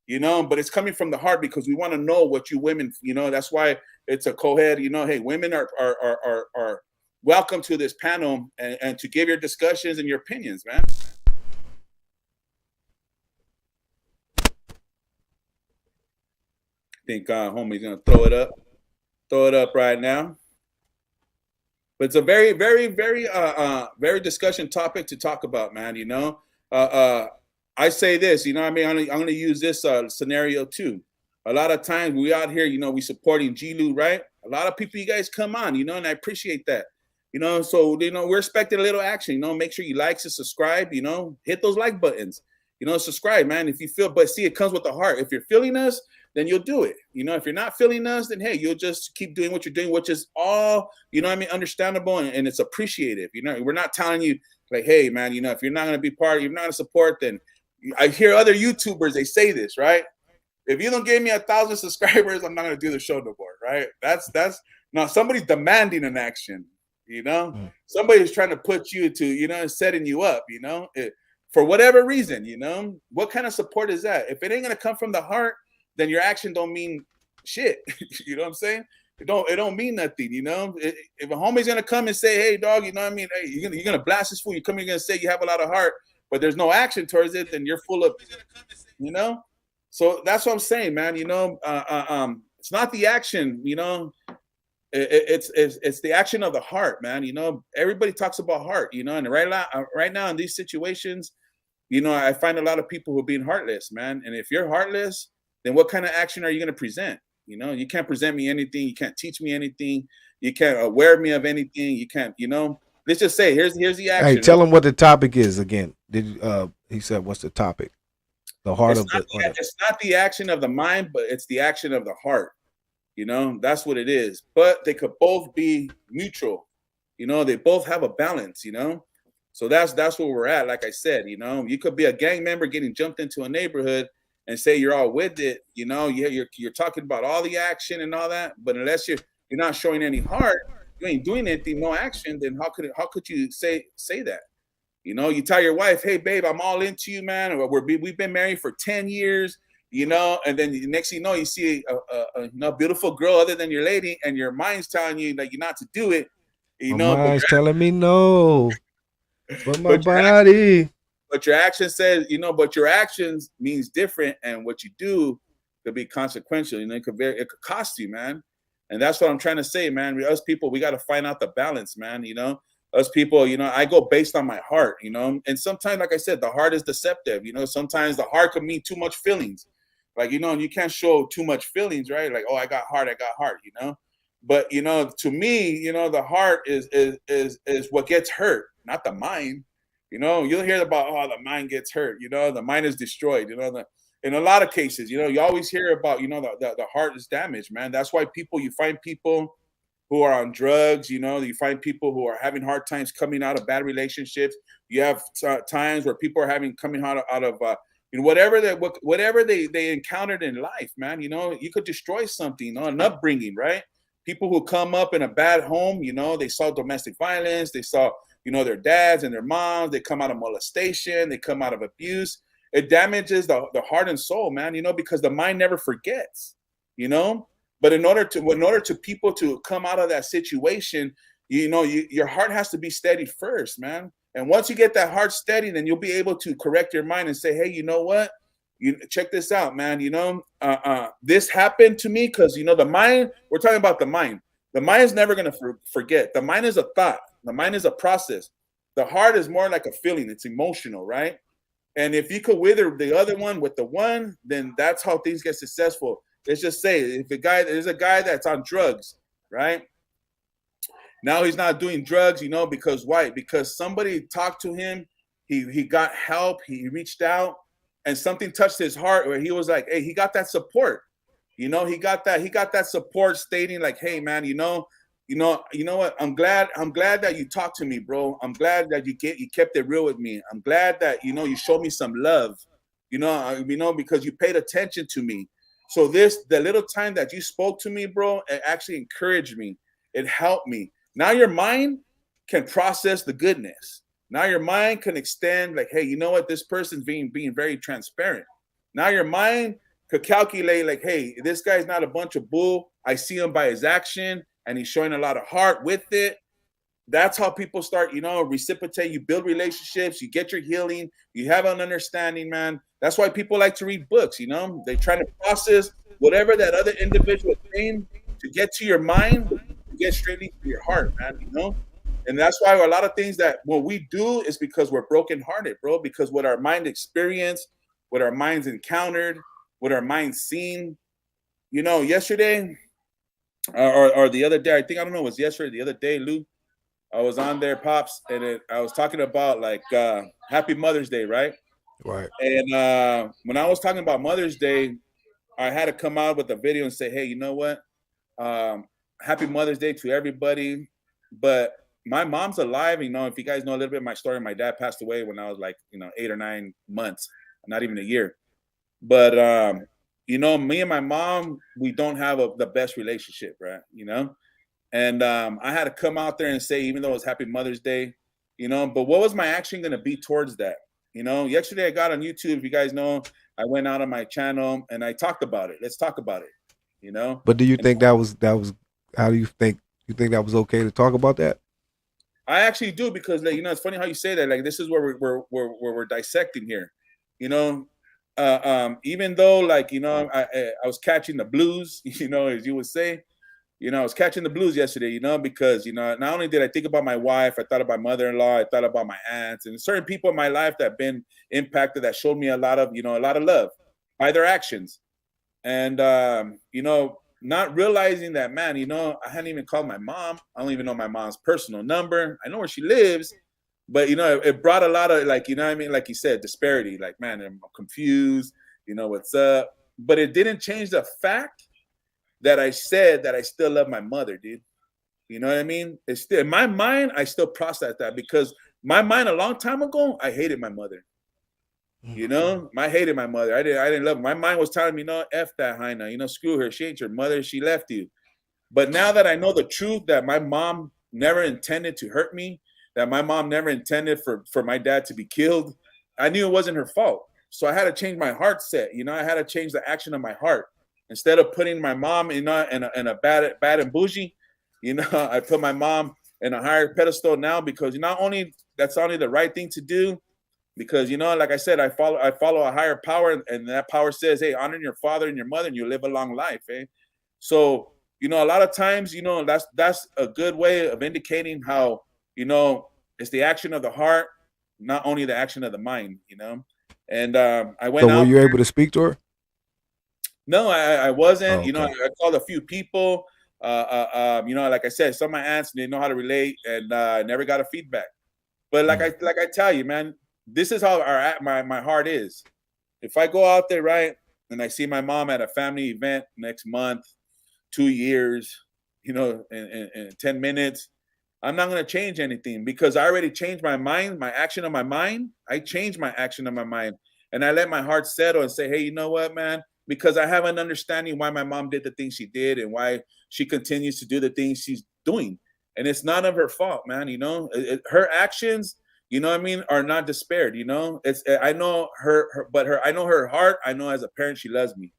but it's coming from the heart because we want to know what you women, that's why it's a co-head, hey, women are welcome to this panel and to give your discussions and your opinions, man. I think homie's going to throw it up right now. But it's a very, very, very, very discussion topic to talk about, man. I say this, I'm going to use this scenario too. A lot of times we out here, we supporting G-Lew, right? A lot of people, you guys come on, and I appreciate that. So we're expecting a little action. Make sure you like and subscribe. Hit those like buttons. Subscribe, man. If you feel, but see, it comes with the heart. If you're feeling us, then you'll do it. If you're not feeling us, then hey, you'll just keep doing what you're doing, which is all, understandable and it's appreciative. We're not telling you like, hey, man, if you're not going to be part, you're not going to support, then I hear other YouTubers, they say this, right? If you don't give me 1,000 subscribers, I'm not going to do the show no more, right? That's now somebody's demanding an action, Somebody's trying to put you to, setting you up, for whatever reason, what kind of support is that? If it ain't going to come from the heart, then your action don't mean shit. You know what I'm saying? it don't mean nothing, you know. If a homie's gonna come and say, hey dog, you know what I mean, hey, you're gonna blast this fool, you come, you're gonna say you have a lot of heart, but there's no action towards it, then you're full of, you know. So that's what I'm saying, man. You know, it's not the action, you know. It's the action of the heart, man. You know, everybody talks about heart, you know, and right now in these situations, you know, I find a lot of people who are being heartless, man. And if you're heartless, then what kind of action are you going to present? You know, you can't present me anything. You can't teach me anything. You can't aware me of anything. You can't, you know. Let's just say here's the action. Hey, tell him what the topic is again. He said what's the topic? The heart it's not the action of the mind, but it's the action of the heart. You know, that's what it is. But they could both be neutral. You know, they both have a balance, you know. So that's where we're at. Like I said, you know, you could be a gang member getting jumped into a neighborhood and say you're all with it, you know, you're talking about all the action and all that, but unless you're not showing any heart, you ain't doing anything, no action, then how could you say that? You know, you tell your wife, hey babe, I'm all into you, man, or we've been married for 10 years, you know, and then the next thing you know, you see a beautiful girl other than your lady, and your mind's telling you that you're not to do it, you know. My mind's telling me no. But my body. But your action says, you know, but your actions means different, and what you do could be consequential. You know, it could cost you, man. And that's what I'm trying to say, man. Us people, we got to find out the balance, man. You know, us people, you know, I go based on my heart, you know, and sometimes, like I said, the heart is deceptive. You know, sometimes the heart can mean too much feelings, like, you know, and you can't show too much feelings, right? Like, oh, I got heart, you know. But you know, to me, you know, the heart is what gets hurt, not the mind. You know, you'll hear about, oh, the mind gets hurt. You know, the mind is destroyed. You know, in a lot of cases, you know, you always hear about, you know, the heart is damaged, man. That's why you find people who are on drugs. You know, you find people who are having hard times coming out of bad relationships. You have times where people are coming out of you know, whatever they encountered in life, man. You know, you could destroy something, you know, an upbringing, right? People who come up in a bad home, you know, they saw domestic violence, they saw, you know, their dads and their moms, they come out of molestation, they come out of abuse. It damages the heart and soul, man, you know, because the mind never forgets, you know. But in order to people to come out of that situation, you know, your heart has to be steady first, man. And once you get that heart steady, then you'll be able to correct your mind and say, hey, you know what? You check this out, man. You know, this happened to me because, you know, the mind, we're talking about the mind. The mind is never going to forget. The mind is a thought. The mind is a process. The heart is more like a feeling. It's emotional, right? And if you could wither the other one with the one, then that's how things get successful. Let's just say if there's a guy that's on drugs, right? Now he's not doing drugs, you know, because why? Because somebody talked to him. He got help. He reached out. And something touched his heart where he was like, hey, he got that support. You know, he got that support stating like, hey, man, you know what? I'm glad that you talked to me, bro. I'm glad that you kept it real with me. I'm glad that, you know, you showed me some love, you know, because you paid attention to me. So the little time that you spoke to me, bro, it actually encouraged me. It helped me. Now your mind can process the goodness. Now your mind can extend like, hey, you know what? This person's being very transparent. Now your mind could calculate like, hey, this guy's not a bunch of bull. I see him by his action and he's showing a lot of heart with it. That's how people start, you know, reciprocate. You build relationships, you get your healing, you have an understanding, man. That's why people like to read books, you know. They try to process whatever that other individual is saying to get to your mind, to get straight into your heart, man, you know. And that's why a lot of things that what we do is because we're brokenhearted, bro. Because what our mind experienced, what our minds encountered, what our minds seen, you know, yesterday or the other day, I don't know, it was yesterday, the other day, Lou, I was on there, Pops, and I was talking about like Happy Mother's Day, right? Right. And when I was talking about Mother's Day, I had to come out with a video and say, hey, you know what? Happy Mother's Day to everybody. But my mom's alive. You know, if you guys know a little bit of my story, my dad passed away when I was like, you know, 8 or 9 months, not even a year. But, you know, me and my mom, we don't have the best relationship, right? You know, and I had to come out there and say, even though it was Happy Mother's Day, you know, but what was my action going to be towards that? You know, yesterday I got on YouTube, if you guys know, I went out on my channel and I talked about it. Let's talk about it, you know. But do you think that was How do you think? You think that was okay to talk about that? I actually do, because like, it's funny how you say that. Like, this is where we're dissecting here. Even though, like, I was catching the blues, as you would say. I was catching the blues yesterday, because not only did I think about my wife, I thought about my mother-in-law, I thought about my aunts and certain people in my life that have been impacted, that showed me a lot of love by their actions. And not realizing that, man, I hadn't even called my mom. I don't even know my mom's personal number. I know where she lives, but it brought a lot of, like, what I mean, like you said, disparity. Like, man, I'm confused, what's up. But it didn't change the fact that I said that I still love my mother, dude. You know what I mean? It's still in my mind, I still process that, because my mind a long time ago, I hated my mother. I hated my mother. I didn't love her. My mind was telling me, no, F that Heina, screw her. She ain't your mother. She left you. But now that I know the truth, that my mom never intended to hurt me, that my mom never intended for my dad to be killed, I knew it wasn't her fault. So I had to change my heart set. I had to change the action of my heart. Instead of putting my mom in a bad and bougie, I put my mom in a higher pedestal now, because not only that's only the right thing to do, because like I said, I follow a higher power, and that power says, hey, honor your father and your mother, and you live a long life, eh? So a lot of times, that's a good way of indicating how it's the action of the heart, not only the action of the mind. And I went So out. were you able to speak to her? No, I wasn't. Oh, okay. I called a few people. Like I said, some of my aunts, they know how to relate, and I never got a feedback. But like I tell you, man, this is how my heart is. If I go out there, right, and I see my mom at a family event next month, 2 years, in 10 minutes, I'm not going to change anything, because I already changed my mind, my action of my mind. I changed my action of my mind, and I let my heart settle and say, hey, you know what, man? Because I have an understanding why my mom did the things she did, and why she continues to do the things she's doing. And it's not of her fault, man. Her actions, what I mean, are not despaired. I know I know her heart. I know as a parent, she loves me.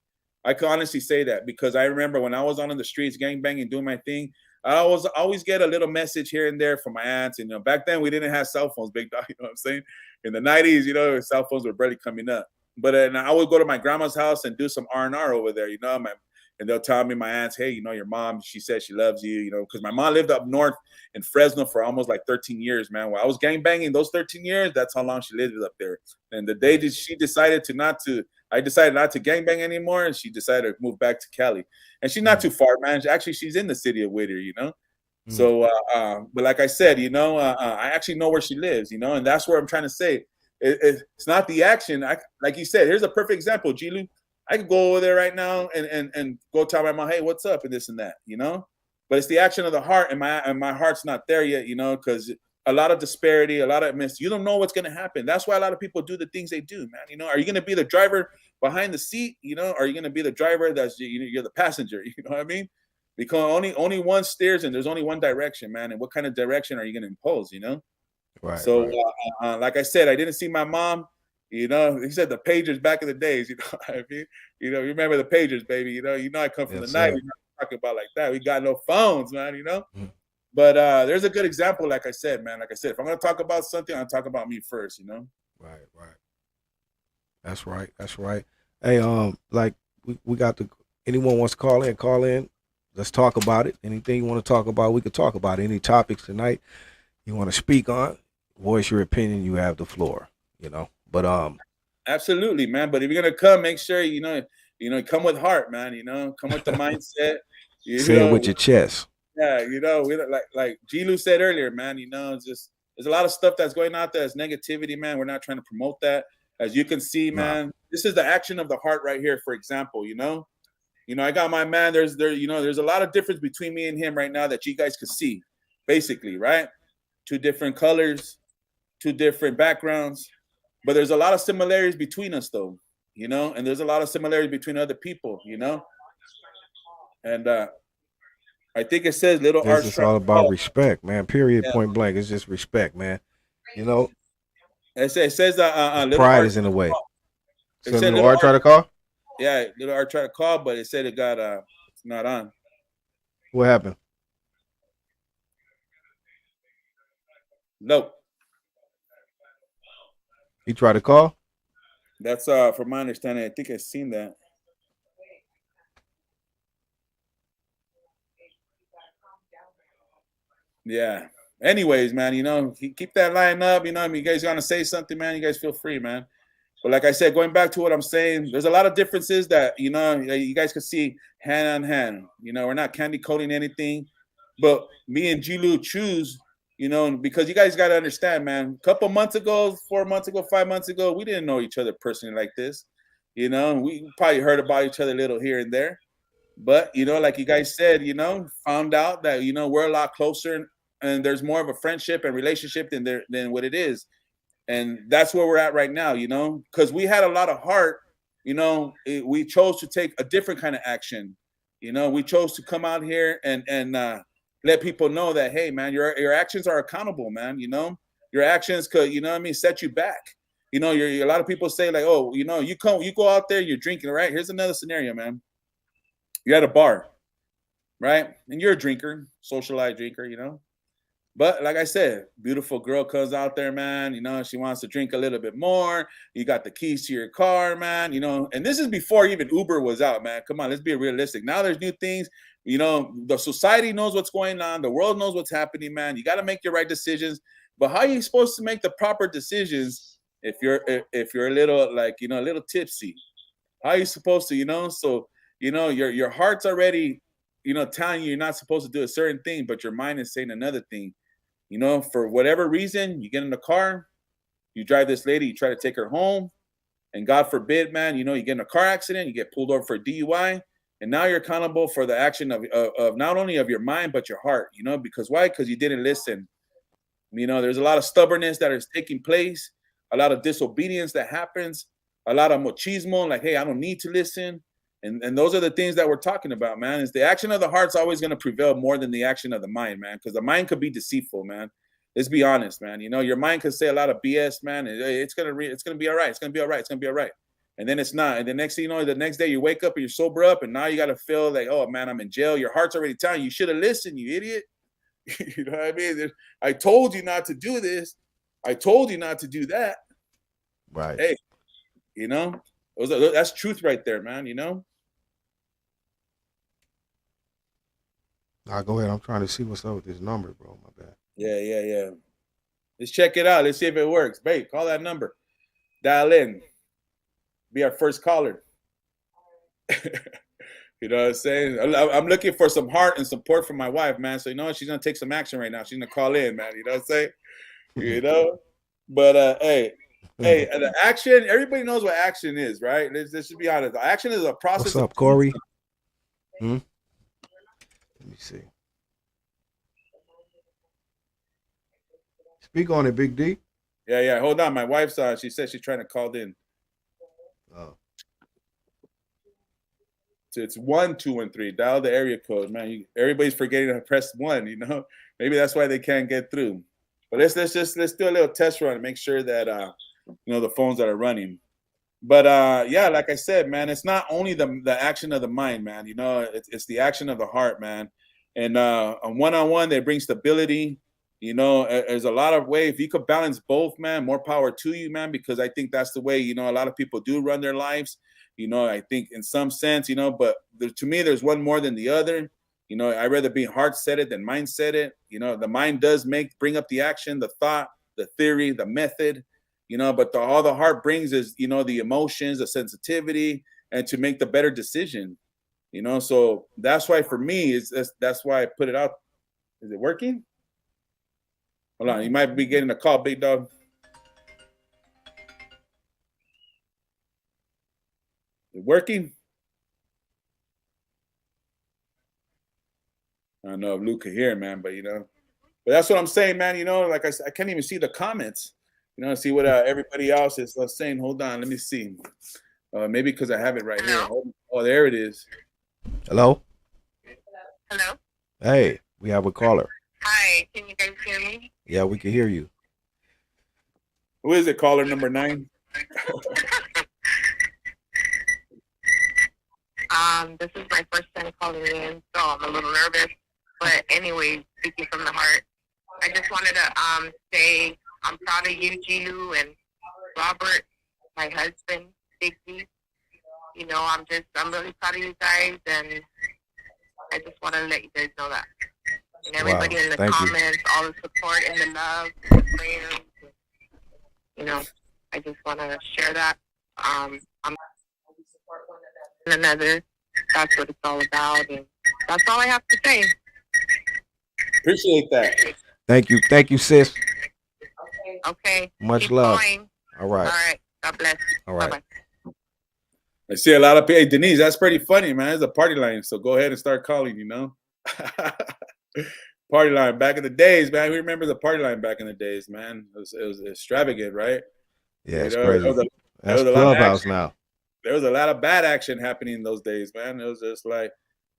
I can honestly say that, because I remember when I was on the streets, gang banging, doing my thing, I always get a little message here and there from my aunts. And back then we didn't have cell phones, big dog. You know what I'm saying? In the 90s, cell phones were barely coming up. But I would go to my grandma's house and do some R&R over there, and they'll tell me, my aunts, hey, your mom, she said she loves you, because my mom lived up north in Fresno for almost like 13 years, man. While I was gang banging those 13 years, that's how long she lived up there. And the day that she decided I decided not to gang bang anymore, and she decided to move back to Cali. And she's not too far, man. Actually, she's in the city of Whittier. So, but like I said, I actually know where she lives, and that's where I'm trying to say. It's not the action. Like you said, here's a perfect example, G-Lew. I could go over there right now and go tell my mom, hey, what's up, and this and that, But it's the action of the heart, and my heart's not there yet, because a lot of disparity, a lot of you don't know what's going to happen. That's why a lot of people do the things they do, man. Are you going to be the driver behind the seat? Are you going to be the driver that's you're the passenger? You know what I mean? Because only one steers, and there's only one direction, man. And what kind of direction are you going to impose? Right. So, right. Like I said, I didn't see my mom. He said the pagers back in the days. I mean, you remember the pagers, baby. I come from the night. We're not talking about like that. We got no phones, man. But there's a good example. Like I said, man. Like I said, if I'm gonna talk about something, I'll talk about me first. Right. That's right. Hey, like we got anyone wants to call in. Let's talk about it. Anything you want to talk about, we could talk about it. Any topics tonight you want to speak on, voice your opinion, you have the floor, But absolutely, man. But if you're gonna come, make sure come with heart, man. Come with the mindset. Say it with your chest. Yeah, we like G-Lew said earlier, man. It's just there's a lot of stuff that's going out there as negativity, man. We're not trying to promote that. As you can see, man, this is the action of the heart right here. For example, I got my man. There's a lot of difference between me and him right now that you guys can see, basically, right? 2 different colors, 2 different backgrounds, but there's a lot of similarities between us, though, and there's a lot of similarities between other people, and I think it says little art. It's all about respect, man. Period. Yeah. Point blank. It's just respect, man. It says pride is in the way. So little art try to call? Yeah, little art try to call, but it said it got it's not on. What happened? No. He tried to call? That's from my understanding. I think I've seen that. Yeah. Anyways, man, keep that line up. I mean, you guys gonna say something, man? You guys feel free, man. But like I said, going back to what I'm saying, there's a lot of differences that you guys can see hand on hand. We're not candy coating anything, but me and G-Lew choose. Because you guys got to understand, man. A couple months ago, 4 months ago, 5 months ago, we didn't know each other personally like this. We probably heard about each other a little here and there. But like you guys said, found out that we're a lot closer, and there's more of a friendship and relationship than what it is. And that's where we're at right now, because we had a lot of heart. We chose to take a different kind of action. We chose to come out here and let people know that, hey, man, your actions are accountable, man. Your actions could, set you back. A lot of people say like, oh, you go out there, you're drinking, right? Here's another scenario, man. You're at a bar, right? And you're a drinker, socialized drinker, But like I said, beautiful girl comes out there, man. She wants to drink a little bit more. You got the keys to your car, man. And this is before even Uber was out, man. Come on, let's be realistic. Now there's new things. The society knows what's going on. The world knows what's happening, man. You got to make your right decisions. But how are you supposed to make the proper decisions if you're a little a little tipsy? How are you supposed to, So your heart's already telling you're not supposed to do a certain thing, but your mind is saying another thing. For whatever reason, you get in the car, you drive this lady, you try to take her home, and God forbid, man, you get in a car accident, you get pulled over for DUI, and now you're accountable for the action of not only of your mind, but your heart, because why? Because you didn't listen. There's a lot of stubbornness that is taking place, a lot of disobedience that happens, a lot of machismo, like, hey, I don't need to listen. And those are the things that we're talking about, man. Is the action of the heart's always going to prevail more than the action of the mind, man. Because the mind could be deceitful, man. Let's be honest, man. Your mind could say a lot of BS, man. It's gonna be all right. It's gonna be all right. It's gonna be all right. And then it's not. And the next thing you know, the next day you wake up and you're sober up, and now you got to feel like, oh man, I'm in jail. Your heart's already telling you should have listened, you idiot. You know what I mean? I told you not to do this. I told you not to do that. Right. Hey, that's truth right there, man. Nah, go ahead. I'm trying to see what's up with this number, bro. My bad. Yeah. Let's check it out. Let's see if it works. Babe, call that number. Dial in. Be our first caller. You know what I'm saying? I'm looking for some heart and support from my wife, man. So, she's going to take some action right now. She's going to call in, man. You know what I'm saying? But, hey, the action, everybody knows what action is, right? Let's just be honest. Action is a process. What's up, Corey? Let me see. Speak on it, Big D. Yeah. Hold on. My wife's on. She said she's trying to call in. Oh. So it's 1, 2, and 3. Dial the area code, man. Everybody's forgetting to press 1. Maybe that's why they can't get through. But let's do a little test run and make sure that the phones that are running. But yeah, like I said, man, it's not only the action of the mind, man. It's the action of the heart, man. And on one-on-one, they bring stability. There's a lot of ways. If you could balance both, man, more power to you, man, because I think that's the way, a lot of people do run their lives. I think in some sense, but to me, there's one more than the other. I'd rather be heart-set than mind-set it. The mind does bring up the action, the thought, the theory, the method, but all the heart brings is, the emotions, the sensitivity, and to make the better decision. So that's why for me, that's why I put it out. Is it working? Hold on, you might be getting a call, big dog. Is it working? I don't know if Luke can hear, man, but but that's what I'm saying, man. Like I said, I can't even see the comments. See what everybody else is saying. Hold on, let me see. Maybe because I have it right here. Oh, there it is. Hello. Hello. Hey, we have a caller. Hi, can you guys hear me? Yeah, we can hear you. Who is it? Caller number 9. This is my first time calling in, so I'm a little nervous. But anyway, speaking from the heart, I just wanted to say I'm proud of you, G-Lew, and Robert, my husband, Big D. You know, I'm really proud of you guys, and I just want to let you guys know that. And everybody in the comments, all the support and the love, the prayers. You know, I just want to share that. I'm one another. That's what it's all about, and that's all I have to say. Appreciate that. Thank you, sis. Okay. Much Keep love. going. All right. All right. God bless. All right. Bye-bye. I see a lot of people. Hey, Denise, that's pretty funny, man. It's a party line, so go ahead and start calling, you know. Party line back in the days, man. We remember the party line back in the days, man. It was extravagant, right? Yeah, it's crazy. That's Clubhouse now. There was a lot of bad action happening in those days, man. It was just like,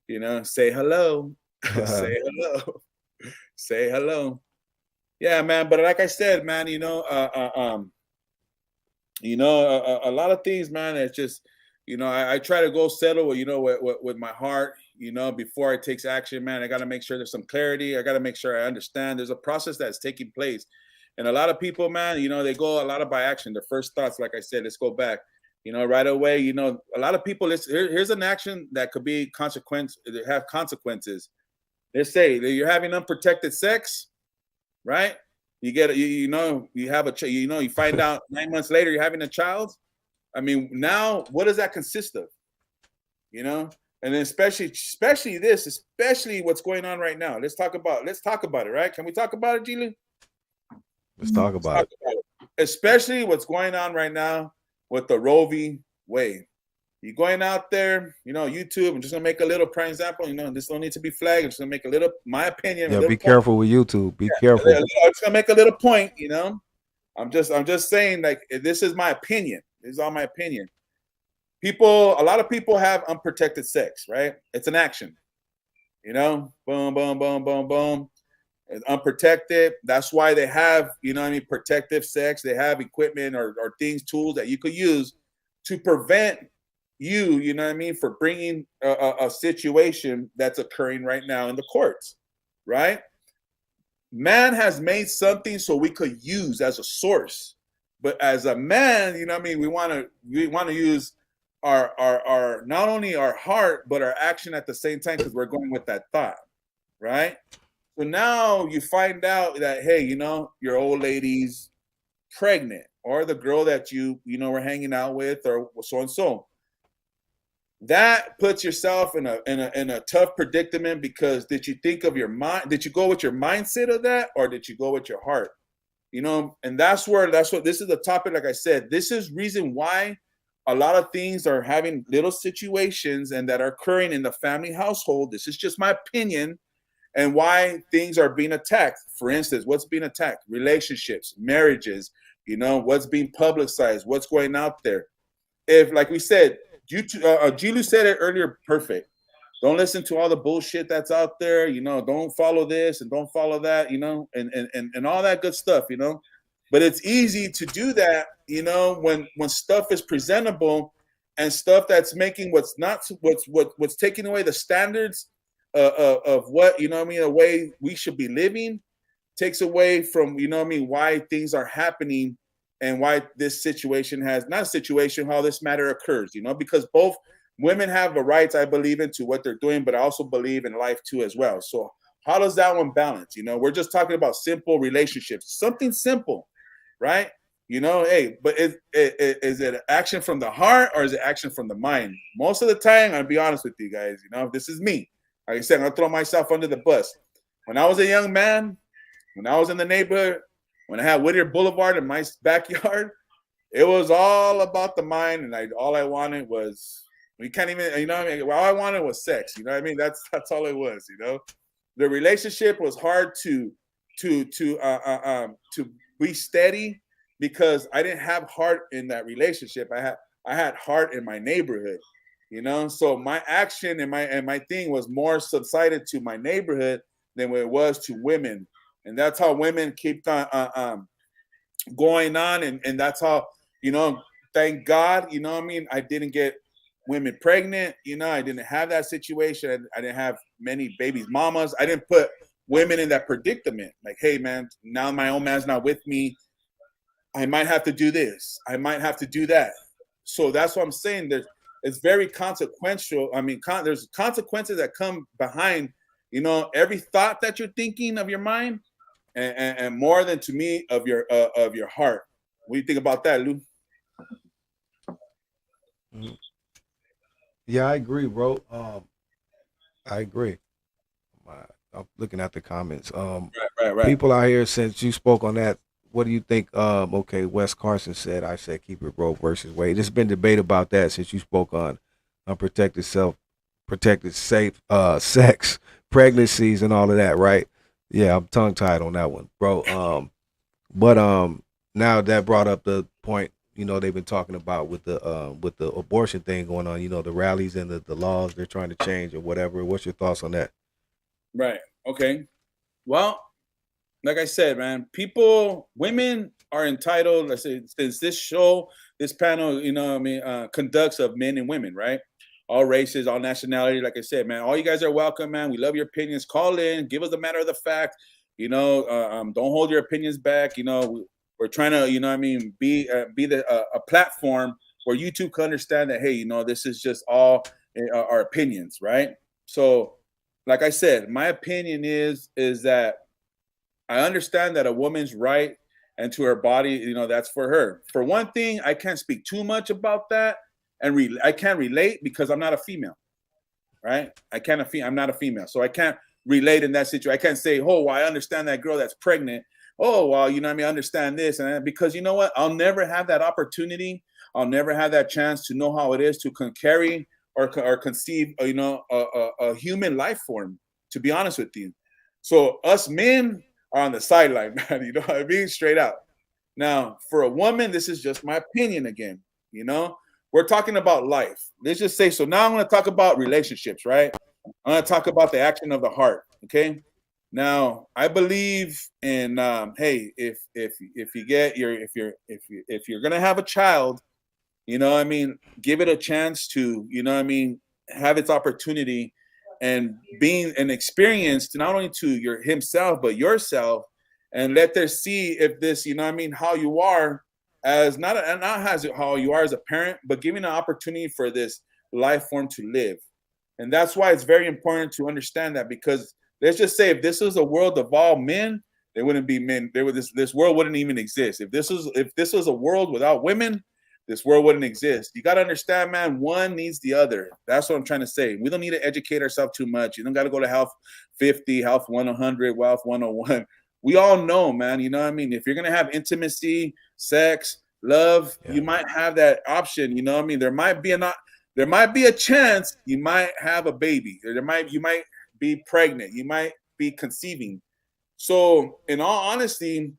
you know, say hello, say hello, say hello. Yeah, man. But like I said, man, you know, a lot of things, man. It's just, you know, I try to go settle, you know, with my heart, you know, before I take action, man. I got to make sure there's some clarity. I got to make sure I understand there's a process that's taking place. And a lot of people, man, you know, they go a lot of by action. Their first thoughts, like I said, let's go back, you know, right away. You know, a lot of people, here's an action that could be have consequences. Let's say that you're having unprotected sex, right? You get, you know, you have you find out 9 months later you're having a child. I mean, now what does that consist of? You know, and then especially what's going on right now. Let's talk about it, right? Can we talk about it, G-Lew? Let's talk about it. Especially what's going on right now with the Roe v. Wade. You're going out there, you know, YouTube. I'm just gonna make a little prime example. You know, this don't need to be flagged. I'm just gonna make a little, my opinion. Yeah, be careful with YouTube. Be careful. I'm just gonna make a little point. You know, I'm just saying, like, this is my opinion. This is all my opinion. A lot of people have unprotected sex, right? It's an action. You know, boom, boom, boom, boom, boom. It's unprotected. That's why they have, you know what I mean, protective sex. They have equipment or things, tools that you could use to prevent you know what I mean, for bringing a situation that's occurring right now in the courts, right? Man has made something so we could use as a source, but as a man, you know what I mean, we want to use our not only our heart but our action at the same time, because we're going with that thought, right? So now you find out that, hey, you know, your old lady's pregnant, or the girl that you know were hanging out with, or so and so. That puts yourself in a tough predicament, because did you think of your mind? Did you go with your mindset of that, or did you go with your heart? You know, and that's what this is the topic. Like I said, this is reason why a lot of things are having little situations and that are occurring in the family household. This is just my opinion, and why things are being attacked. For instance, what's being attacked? Relationships, marriages, you know, what's being publicized, what's going out there. If, like we said, G-Lew said it earlier, perfect. Don't listen to all the bullshit that's out there, you know, don't follow this and don't follow that, you know, and all that good stuff, you know. But it's easy to do that, you know, when stuff is presentable, and stuff that's making what's taking away the standards of what, you know what I mean, the way we should be living, takes away from, you know what I mean, why things are happening, and why this situation how this matter occurs, you know, because both women have the rights, I believe, into what they're doing, but I also believe in life too as well. So how does that one balance? You know, we're just talking about simple relationships, something simple, right? You know, hey, but is it action from the heart, or is it action from the mind? Most of the time, I'll be honest with you guys, you know, this is me. Like I said, I'm gonna throw myself under the bus. When I was a young man, when I was in the neighborhood, when I had Whittier Boulevard in my backyard, it was all about the mind, and all I wanted was, we can't even, you know what I mean? All I wanted was sex, you know what I mean? That's all it was, you know. The relationship was hard to be steady, because I didn't have heart in that relationship. I had heart in my neighborhood, you know. So my action and my thing was more subsided to my neighborhood than what it was to women. And that's how women keep on going on. And that's how, you know, thank God, you know what I mean, I didn't get women pregnant. You know, I didn't have that situation. I didn't have many babies mamas. I didn't put women in that predicament. Like, hey, man, now my own man's not with me. I might have to do this. I might have to do that. So that's what I'm saying. It's very consequential. I mean, there's consequences that come behind, every thought that you're thinking of your mind, and more than, to me, of your heart. What do you think about that, Lou? Yeah, I agree, bro. I agree. I'm looking at the comments. Right. People out here, since you spoke on that, what do you think? Okay, Wes Carson said, I said keep it Roe versus Wade. There's been debate about that since you spoke on unprotected safe sex, pregnancies, and all of that, right? Yeah, I'm tongue tied on that one, bro. But now that brought up the point, they've been talking about with the abortion thing going on, the rallies and the laws they're trying to change or whatever. What's your thoughts on that? Right. Okay. Well, like I said, man, women are entitled. Let's say, since this panel, conducts of men and women, right? All races, all nationality. Like I said, man, all you guys are welcome, man. We love your opinions. Call in, give us the matter of the fact. Don't hold your opinions back. We're trying to, be a platform where you two can understand that, hey, this is just all our opinions, right? So, like I said, my opinion is that I understand that a woman's right and to her body, that's for her. For one thing, I can't speak too much about that, and I can't relate because I'm not a female, right? I'm not a female, so I can't relate in that situation. I can't say, oh, well, I understand that girl that's pregnant. Oh, well, I understand this, and because you know what? I'll never have that opportunity. I'll never have that chance to know how it is to carry or conceive, a human life form. To be honest with you, so us men are on the sideline, man. You know what I mean? Straight out. Now, for a woman, this is just my opinion again. We're talking about life. Let's just say, so now I'm going to talk about relationships, right? I'm going to talk about the action of the heart. Okay. Now, I believe in, hey, if you're going to have a child, give it a chance to, have its opportunity and being an experience to not only to himself, but yourself, and let them see if this, how you are as not how you are as a parent, but giving an opportunity for this life form to live. And that's why it's very important to understand that, because let's just say if this was a world of all men, there wouldn't be men. This world wouldn't even exist. If this was a world without women, this world wouldn't exist. You got to understand, man, one needs the other. That's what I'm trying to say. We don't need to educate ourselves too much. You don't got to go to Health 50, Health 100, Wealth 101. We all know, man, if you're going to have intimacy, sex, love, you might have that option. There might be a chance you might have a baby. You might be pregnant. You might be conceiving. So in all honesty,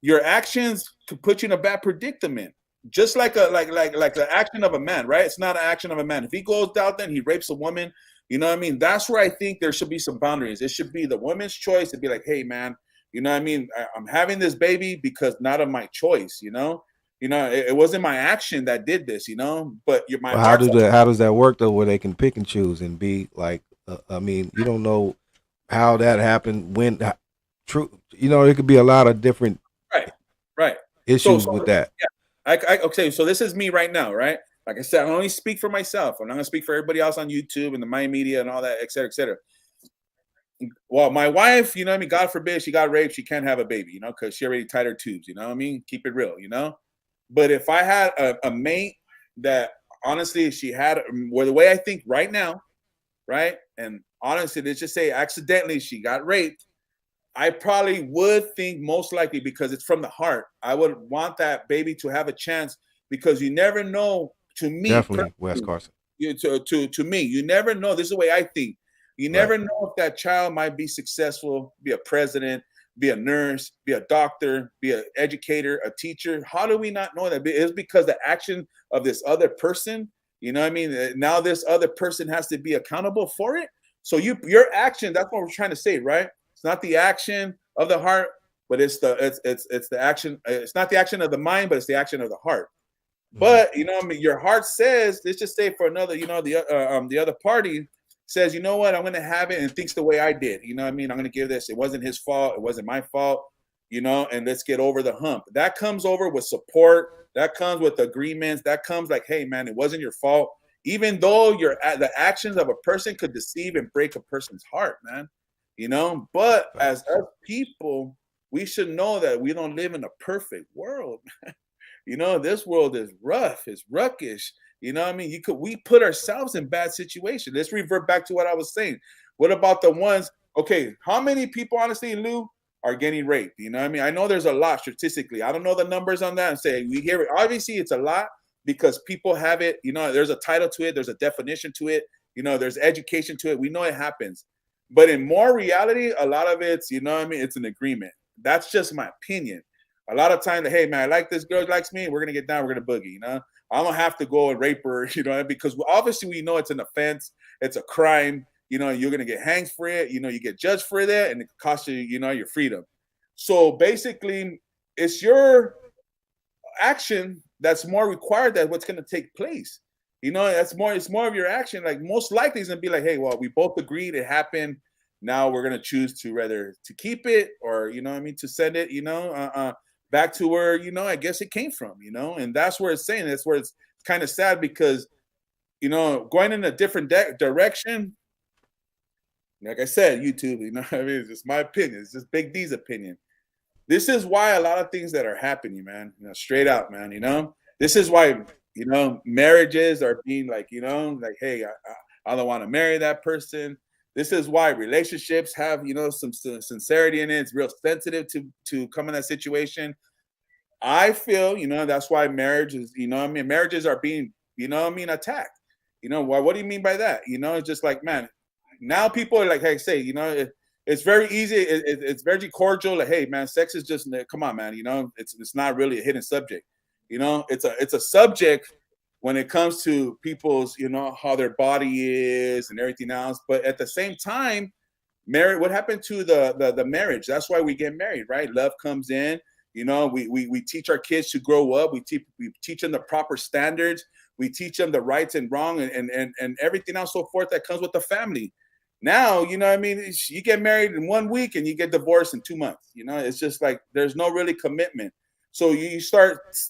your actions could put you in a bad predicament. Just like the action of a man, right? It's not an action of a man. If he goes out there and he rapes a woman, that's where I think there should be some boundaries. It should be the woman's choice to be like, hey, man, I'm having this baby because not of my choice, it wasn't my action that did this, but how does that work though, where they can pick and choose and be like, you don't know how that happened, when true, it could be a lot of different right issues with that. Yeah. Okay, so this is me right now, right? Like I said, I only speak for myself. I'm not going to speak for everybody else on YouTube and the My Media and all that, et cetera, et cetera. Well, my wife, God forbid she got raped, she can't have a baby, because she already tied her tubes, Keep it real, But if I had a mate that honestly she had, or the way I think right now, right? And honestly, let's just say accidentally she got raped, I probably would think most likely, because it's from the heart, I would want that baby to have a chance, because you never know. To me, definitely, Wes Carson. To me, you never know. This is the way I think. You never know if that child might be successful, be a president, be a nurse, be a doctor, be an educator, a teacher. How do we not know that? It's because the action of this other person. Now this other person has to be accountable for it. So your action. That's what we're trying to say, right? It's not the action of the heart, but it's the action. It's not the action of the mind, but it's the action of the heart. But your heart says, let's just say for another, the other party says, you know what, I'm going to have it, and thinks the way I did. You know what I mean? I'm going to give this. It wasn't his fault. It wasn't my fault. You know, and let's get over the hump. That comes over with support. That comes with agreements. That comes like, hey, man, it wasn't your fault. Even though the actions of a person could deceive and break a person's heart, man. You know, but as us people, we should know that we don't live in a perfect world. You know, this world is rough, it's ruckish. You know what I mean? We put ourselves in bad situations. Let's revert back to what I was saying. What about the ones, okay, how many people, honestly, Lou, are getting raped? You know what I mean? I know there's a lot statistically. I don't know the numbers on that and say we hear it. Obviously, it's a lot because people have it, you know, there's a title to it, there's a definition to it, you know, there's education to it. We know it happens. But in more reality, a lot of it's, you know what I mean, it's an agreement. That's just my opinion. A lot of times, hey, man, I like this girl, likes me, we're going to get down, we're going to boogie, you know? I don't have to go and rape her, you know, because obviously we know it's an offense, it's a crime, you know, you're going to get hanged for it, you know, you get judged for that, and it costs you, you know, your freedom. So basically, it's your action that's more required than what's going to take place. You know, it's more of your action. Like most likely it's going to be like, hey, well, we both agreed it happened. Now we're going to choose to rather to keep it or, you know what I mean, to send it, you know, back to where, you know, I guess it came from, you know, and that's where it's saying, that's where it's kind of sad because, you know, going in a different direction, like I said, YouTube, you know what I mean? It's just my opinion. It's just Big D's opinion. This is why a lot of things that are happening, man, you know, straight out, man, you know, this is why, you know, marriages are being like, you know, like, hey, I don't want to marry that person. This is why relationships have, you know, some sincerity in it. It's real sensitive to come in that situation. I feel, you know, that's why marriage is, you know what I mean? Marriages are being, you know what I mean, attacked. You know, what do you mean by that? You know, it's just like, man, now people are like, hey, say, you know, it's very easy. It's very cordial. Like, hey, man, sex is just, come on, man. You know, it's not really a hidden subject. You know, it's a subject when it comes to people's, you know, how their body is and everything else. But at the same time, marriage, what happened to the marriage? That's why we get married, right? Love comes in. You know, we teach our kids to grow up. We teach them the proper standards. We teach them the rights and wrong and everything else so forth that comes with the family. Now, you know what I mean? You get married in 1 week and you get divorced in 2 months. You know, it's just like there's no really commitment. So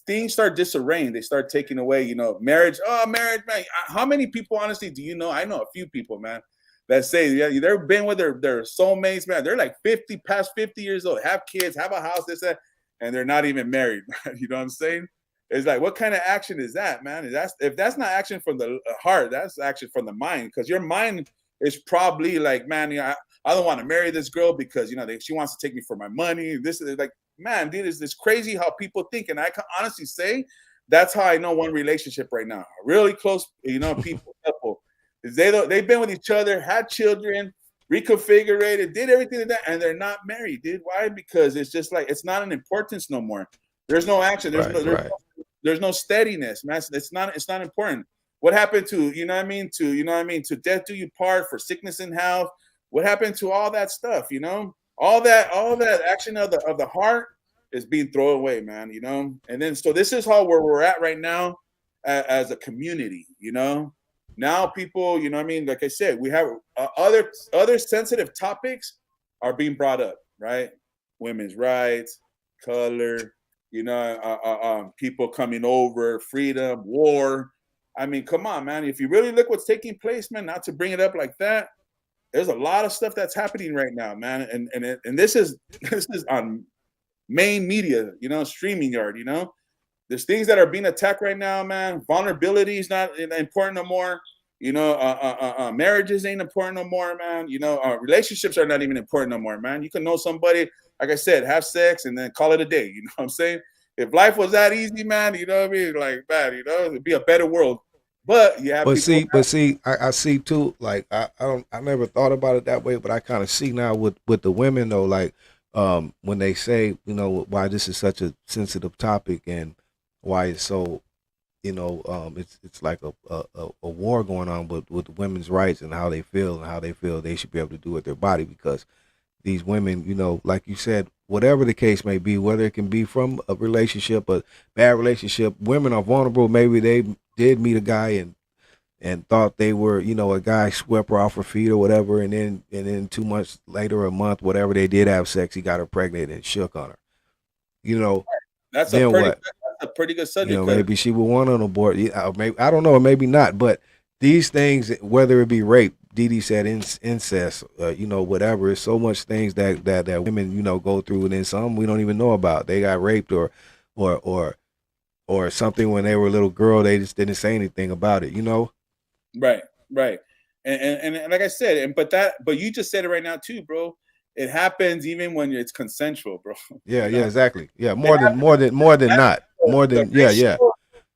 things start disarraying. They start taking away, you know, marriage. Oh, marriage, man. How many people, honestly, do you know? I know a few people, man, that say, yeah, they've been with their soulmates, man. They're like past 50 years old, have kids, have a house, this, that, and they're not even married. You know what I'm saying? It's like, what kind of action is that, man? If that's not action from the heart, that's action from the mind, because your mind is probably like, man, you know, I don't want to marry this girl because, you know, she wants to take me for my money. This is like, man, dude, it's crazy how people think. And I can honestly say that's how I know one relationship right now. Really close, you know, couple. They've been with each other, had children, reconfigured, did everything like that, and they're not married, dude. Why? Because it's just like, it's not an importance no more. There's no action. There's no steadiness, man. It's not important. What happened to, you know what I mean? To death do you part, for sickness and health. What happened to all that stuff, you know? All that action of the heart is being thrown away, man, you know? And then, so this is where we're at right now as a community, you know? Now people, you know what I mean? Like I said, we have other sensitive topics are being brought up, right? Women's rights, color, you know, people coming over, freedom, war. I mean, come on, man. If you really look what's taking place, man, not to bring it up like that, there's a lot of stuff that's happening right now, man. And this is on main media, you know, streaming yard, you know. There's things that are being attacked right now, man. Vulnerability is not important no more. You know, marriages ain't important no more, man. You know, relationships are not even important no more, man. You can know somebody, like I said, have sex and then call it a day. You know what I'm saying? If life was that easy, man, you know what I mean? Like, man, you know, it'd be a better world. But yeah, I see too. Like I never thought about it that way, but I kind of see now with the women though. Like when they say, you know, why this is such a sensitive topic and why it's so, you know, it's like a war going on with women's rights and how they feel they should be able to do with their body, because these women, you know, like you said, whatever the case may be, whether it can be from a relationship, a bad relationship, women are vulnerable. Maybe they did meet a guy and and thought they were, you know, a guy swept her off her feet or whatever, and then 2 months later, a month, whatever, they did have sex. He got her pregnant and shook on her. You know, That's then what? a pretty good You subject. know, maybe she would want on abort. Maybe I don't know, maybe not. But these things, whether it be rape, DD said incest, you know, whatever. It's so much things that women, you know, go through, and then some we don't even know about. They got raped or something when they were a little girl. They just didn't say anything about it. You know. Right. And like I said, but you just said it right now too, bro. It happens even when it's consensual, bro. Yeah, You know? yeah, exactly. Yeah, more than not.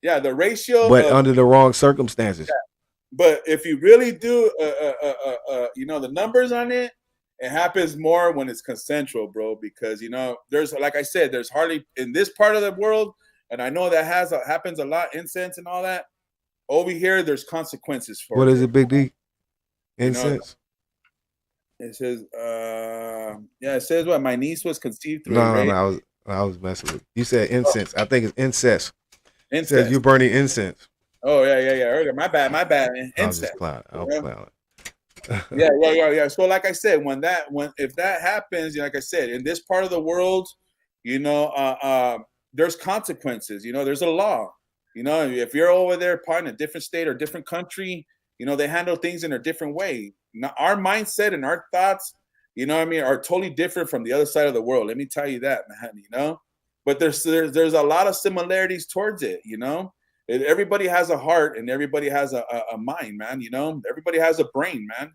Yeah, the ratio. But under the wrong circumstances. Yeah. But if you really do, you know, the numbers on it, it happens more when it's consensual, bro. Because you know, there's, like I said, there's hardly in this part of the world, and I know that happens a lot, incense and all that. Over here, there's consequences for what is it, Big D? Incense? You know, it says, yeah, it says what my niece was conceived through. No, I was messing with you. You said incense. I think it's incest. It Incest. says you're burning incense. Oh yeah. My bad. I was just clowning. Yeah. So like I said, if that happens, like I said, in this part of the world, you know, there's consequences. You know, there's a law. You know, if you're over there, part in a different state or different country, you know, they handle things in a different way. Now, our mindset and our thoughts, you know what I mean, are totally different from the other side of the world. Let me tell you that, man, you know. But there's a lot of similarities towards it, you know. Everybody has a heart and everybody has a mind, man, you know. Everybody has a brain, man.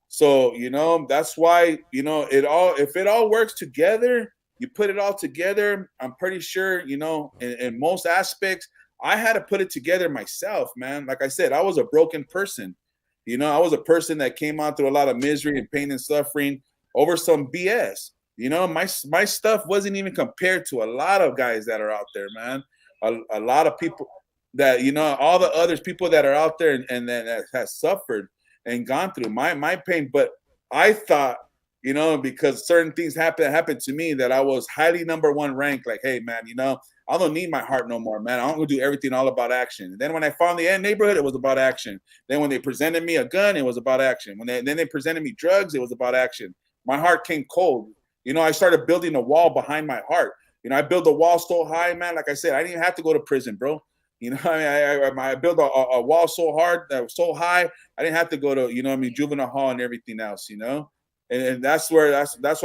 So, you know, that's why, you know, if it all works together, you put it all together, I'm pretty sure, you know, in most aspects, I had to put it together myself, man. Like I said, I was a broken person. You know, I was a person that came out through a lot of misery and pain and suffering over some BS. You know, my stuff wasn't even compared to a lot of guys that are out there, man. A lot of people that, you know, all the others people that are out there and that has suffered and gone through my pain. But I thought, you know, because certain things happened to me that I was highly number one ranked. Like, hey, man, you know, I don't need my heart no more, man. I'm gonna do everything all about action. And then when I found the end neighborhood, it was about action. Then when they presented me a gun, it was about action. Then they presented me drugs, it was about action. My heart came cold. You know, I started building a wall behind my heart. You know, I built a wall so high, man. Like I said, I didn't even have to go to prison, bro. You know, I built a wall so hard, that was so high, I didn't have to go to, you know, I mean, juvenile hall and everything else. You know, and that's what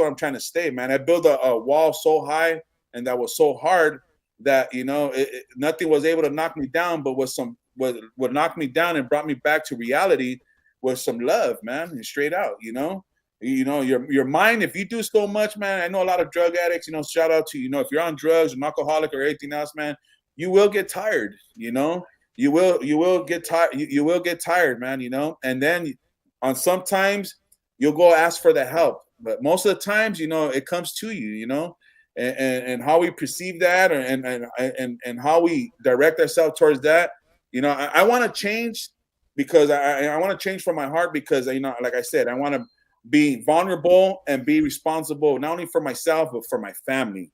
I'm trying to stay, man. I built a wall so high and that was so hard that, you know, nothing was able to knock me down, but what knocked me down and brought me back to reality was some love, man, and straight out, you know, your mind. If you do so much, man, I know a lot of drug addicts, you know, shout out to, you know, if you're on drugs, an alcoholic or anything else, man, you will get tired, you know, you will get tired, you will get tired, man, you know, and then on sometimes you'll go ask for the help, but most of the times, you know, it comes to you, you know. And how we perceive that and how we direct ourselves towards that, you know, I want to change because I want to change from my heart because, you know, like I said, I want to be vulnerable and be responsible, not only for myself, but for my family.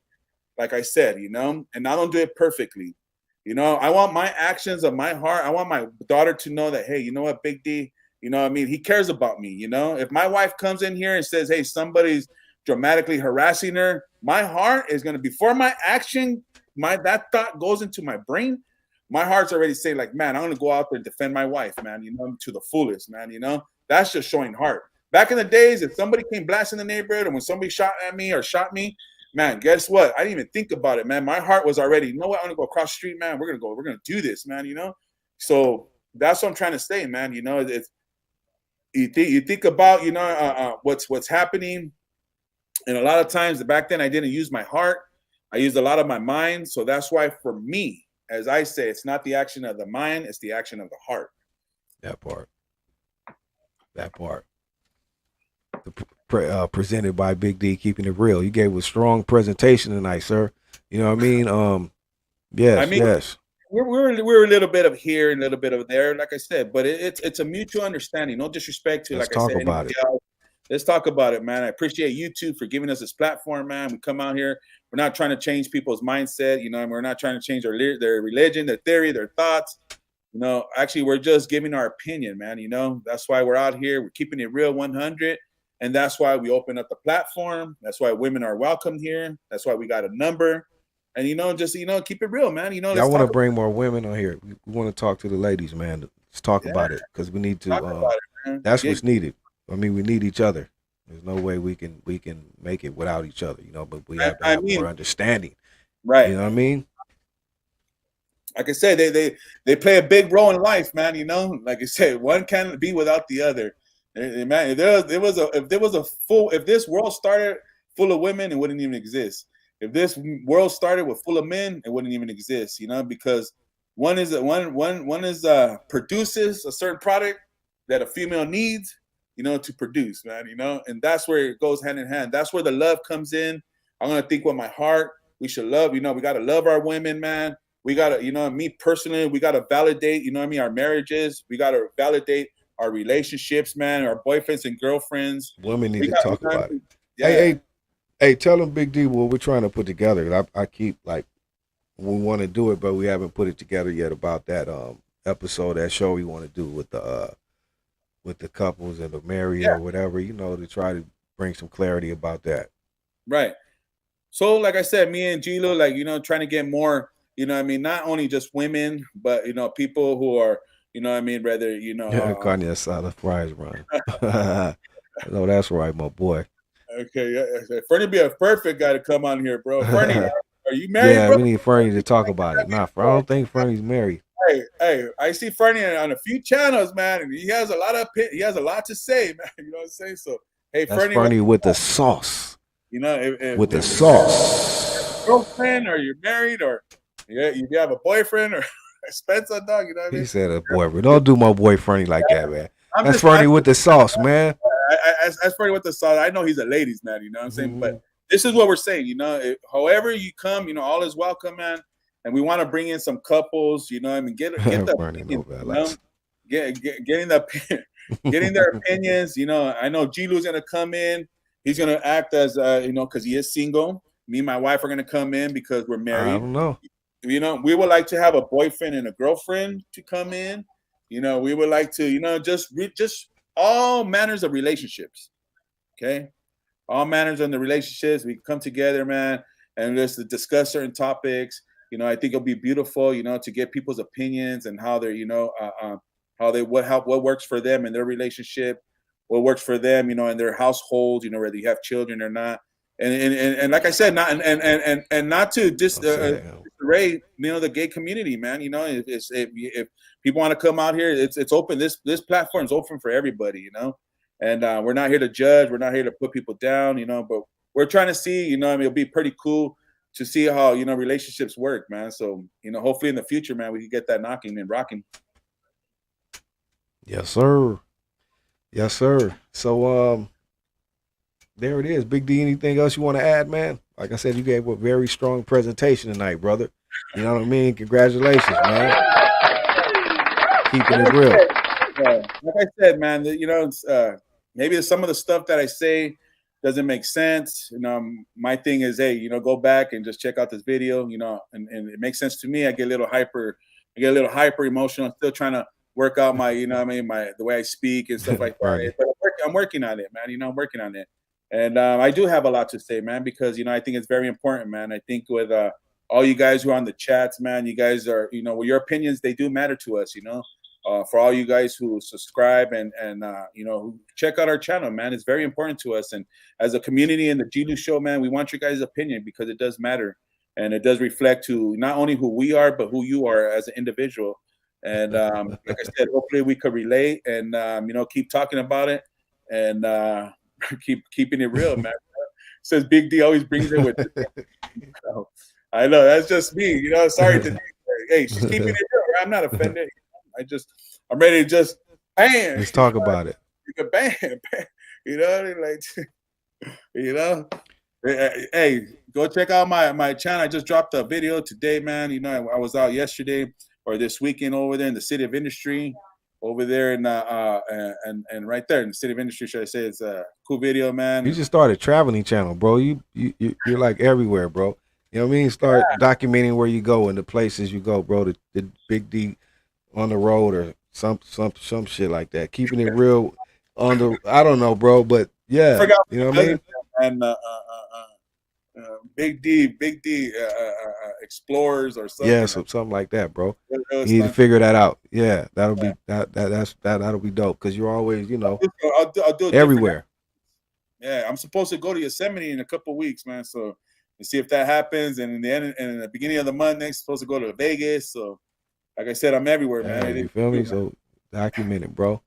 Like I said, you know, and I don't do it perfectly. You know, I want my actions of my heart. I want my daughter to know that, hey, you know what, Big D, you know what I mean? He cares about me. You know, if my wife comes in here and says, hey, somebody's dramatically harassing her, my heart is going to, before my action, that thought goes into my brain, my heart's already saying, like, man, I'm going to go out there and defend my wife, man, you know, to the fullest, man, you know. That's just showing heart. Back in the days, if somebody came blasting the neighborhood, or when somebody shot at me or shot me, man, guess what? I didn't even think about it, man. My heart was already, you know what, I'm going to go across the street, man. We're going to do this, man, you know. So that's what I'm trying to say, man. You know, it's, you think about, you know, what's happening. And a lot of times back then I didn't use my heart. I used a lot of my mind. So that's why for me, as I say, it's not the action of the mind, it's the action of the heart. That part. Presented by Big D, Keeping It Real. You gave a strong presentation tonight, sir. You know what I mean? Yes. We're a little bit of here and a little bit of there, like I said, but it's a mutual understanding. No disrespect to, Let's like I said, talk about it. else. Let's talk about it, man. I appreciate YouTube for giving us this platform, man. We come out here. We're not trying to change people's mindset, you know, and we're not trying to change their religion, their theory, their thoughts. You know, actually, we're just giving our opinion, man. You know, that's why we're out here. We're keeping it real 100. And that's why we open up the platform. That's why women are welcome here. That's why we got a number. And, you know, just, you know, keep it real, man. You know, Y'all want to bring more women on here. We want to talk to the ladies, man. Let's talk about it because we need to. That's what's needed. I mean, we need each other. There's no way we can make it without each other, you know, but we have to have more understanding. Right. You know what I mean? Like I said, they play a big role in life, man. You know, like I said, one can't be without the other. Man, if this world started full of women, it wouldn't even exist. If this world started with full of men, it wouldn't even exist. You know, because one produces a certain product that a female needs, you know, to produce, man. You know, and that's where it goes hand in hand. That's where the love comes in. I'm gonna think with my heart. We should love. You know, we gotta love our women, man. We gotta, you know, me personally, we gotta validate. You know what I mean? Our marriages. We gotta validate our relationships, man, our boyfriends and girlfriends. Women need to talk about it. Yeah. Hey, tell them Big D what we're trying to put together. I keep like, we want to do it, but we haven't put it together yet about that episode, that show we want to do with the couples and the married or whatever, you know, to try to bring some clarity about that. Right. So, like I said, me and G-Lew, like, you know, trying to get more, you know what I mean, not only just women, but, you know, people who are, you know what I mean, rather, you know. Kanye Salad Fries run. No, that's right, my boy. Okay, yeah. Fernie be a perfect guy to come on here, bro. Fernie, are you married, yeah, bro? We need Fernie to talk about it. Nah, I don't think Fernie's married. Hey, I see Fernie on a few channels, man, and he has a lot to say, man. You know what I'm saying? So, hey, that's Fernie with the sauce. You know, if with the sauce. Girlfriend, or you're married, or you have a boyfriend, or Spencer, dog. You know what I mean? He said a boyfriend. Don't do my boy Fernie like that, man. That's Fernie with the sauce, man. That's Fernie with the sauce. I know he's a ladies' man. You know what I'm saying? But this is what we're saying. You know, however you come, you know, all is welcome, man. And we want to bring in some couples. You know, I mean, get the opinion, you know? getting their opinions. You know, I know G-Lew's gonna come in. He's gonna act as you know, because he is single. Me and my wife are gonna come in because we're married. I don't know. You know, we would like to have a boyfriend and a girlfriend to come in. You know, we would like to, you know, just all manners of relationships. Okay, all manners of the relationships. We come together, man, and just discuss certain topics. You know, I think it'll be beautiful. You know, to get people's opinions and how they're, you know, what works for them in their relationship, what works for them, you know, in their household. You know, whether you have children or not. And like I said, not not to disarray, you know, the gay community, man. You know, if people want to come out here, it's open. This platform is open for everybody, you know. And we're not here to judge. We're not here to put people down, you know. But we're trying to see, you know, I mean, it'll be pretty cool to see how, you know, relationships work, man. So, you know, hopefully in the future, man, we can get that knocking and rocking. Yes, sir. Yes, sir. So, there it is. Big D, anything else you want to add, man? Like I said, you gave a very strong presentation tonight, brother. You know what I mean? Congratulations, man. Keeping it real. Like I said, man, you know, maybe some of the stuff that I say doesn't make sense. You know, my thing is, hey, you know, go back and just check out this video, you know, and it makes sense to me. I get a little hyper emotional. I'm still trying to work out my, you know what I mean, the way I speak and stuff like that. But I'm working on it, man. You know, I'm working on it. And I do have a lot to say, man, because, you know, I think it's very important, man. I think with all you guys who are on the chats, man, you guys are, you know, your opinions, they do matter to us, you know. For all you guys who subscribe and you know, who check out our channel, man, it's very important to us. And as a community in the G-Lew show, man, we want your guys' opinion because it does matter. And it does reflect to not only who we are, but who you are as an individual. And like I said, hopefully we could relate and, you know, keep talking about it and keeping it real, man. Says Big D always brings it with so, I know, that's just me. You know, sorry to hey, she's keeping it real. I'm not offended. I'm ready to just bam. Let's talk about it. Bam, bam. You know, like, you know. Hey, go check out my channel. I just dropped a video today, man. You know, I was out yesterday or this weekend over there in the City of Industry, over there in and right there in the City of Industry. Should I say it's a cool video, man? You just started traveling channel, bro. You're like everywhere, bro. You know what I mean? Start documenting where you go and the places you go, bro. The Big D on the road or some shit like that. Keeping it real on the, I don't know, bro, but yeah, I forgot you know what I mean? and Big D explorers or something. Yeah, something like that, bro. Like You need to figure that out. Yeah, that'll be that'll be dope because you're always, you know, I'll do it everywhere. Yeah, I'm supposed to go to Yosemite in a couple weeks, man. So we'll see if that happens. And in the end, and in the beginning of the month next, supposed to go to Vegas. So like I said, I'm everywhere, man. You feel me? So document it, bro.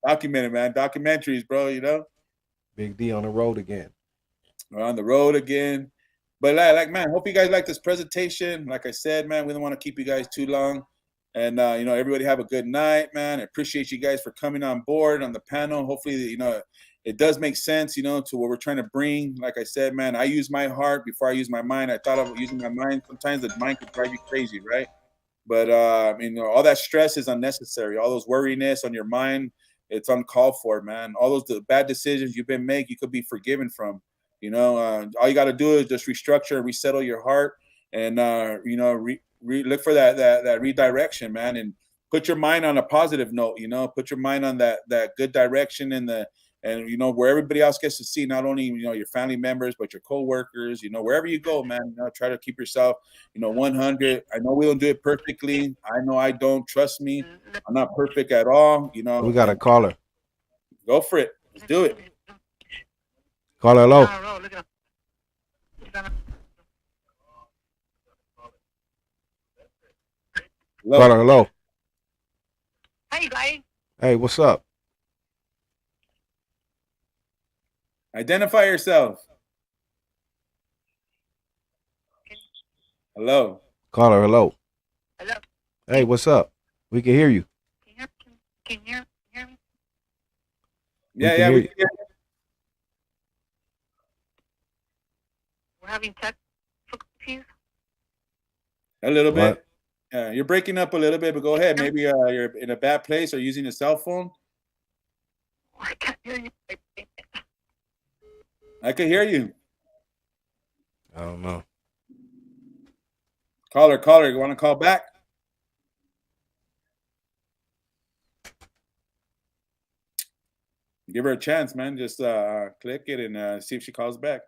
Document it, man. Documentaries, bro. You know, Big D on the road again. We're on the road again. But like, man, hope you guys like this presentation. Like I said, man, we don't want to keep you guys too long. And you know, everybody have a good night, man. I appreciate you guys for coming on board on the panel. Hopefully, you know, it does make sense, you know, to what we're trying to bring. Like I said, man, I use my heart before I use my mind. I thought of using my mind. Sometimes the mind could drive you crazy, right? But you know, all that stress is unnecessary. All those worriness on your mind, it's uncalled for, man. All those bad decisions you've been making, you could be forgiven from. You know, all you got to do is just restructure and resettle your heart, and you know, look for that redirection, man, and put your mind on a positive note. You know, put your mind on that good direction and you know, where everybody else gets to see not only, you know, your family members but your coworkers. You know, wherever you go, man, you know, try to keep yourself, you know, 100. I know we don't do it perfectly. I know I don't. Trust me, I'm not perfect at all. You know, We got a caller. Go for it. Let's do it. Caller, hello. Caller, hello. Hey, guys. Hey, what's up? Identify yourself. Hello. Caller, hello. Hello. Hey, what's up? We can hear you. Can you hear me? Yeah, we can hear you. We're having technical difficulties. A little What? bit. You're breaking up a little bit, but go ahead. Maybe you're in a bad place or using a cell phone. I can't hear you. I can hear you. I don't know. Caller, you want to call back? Give her a chance, man. Just click it and see if she calls back.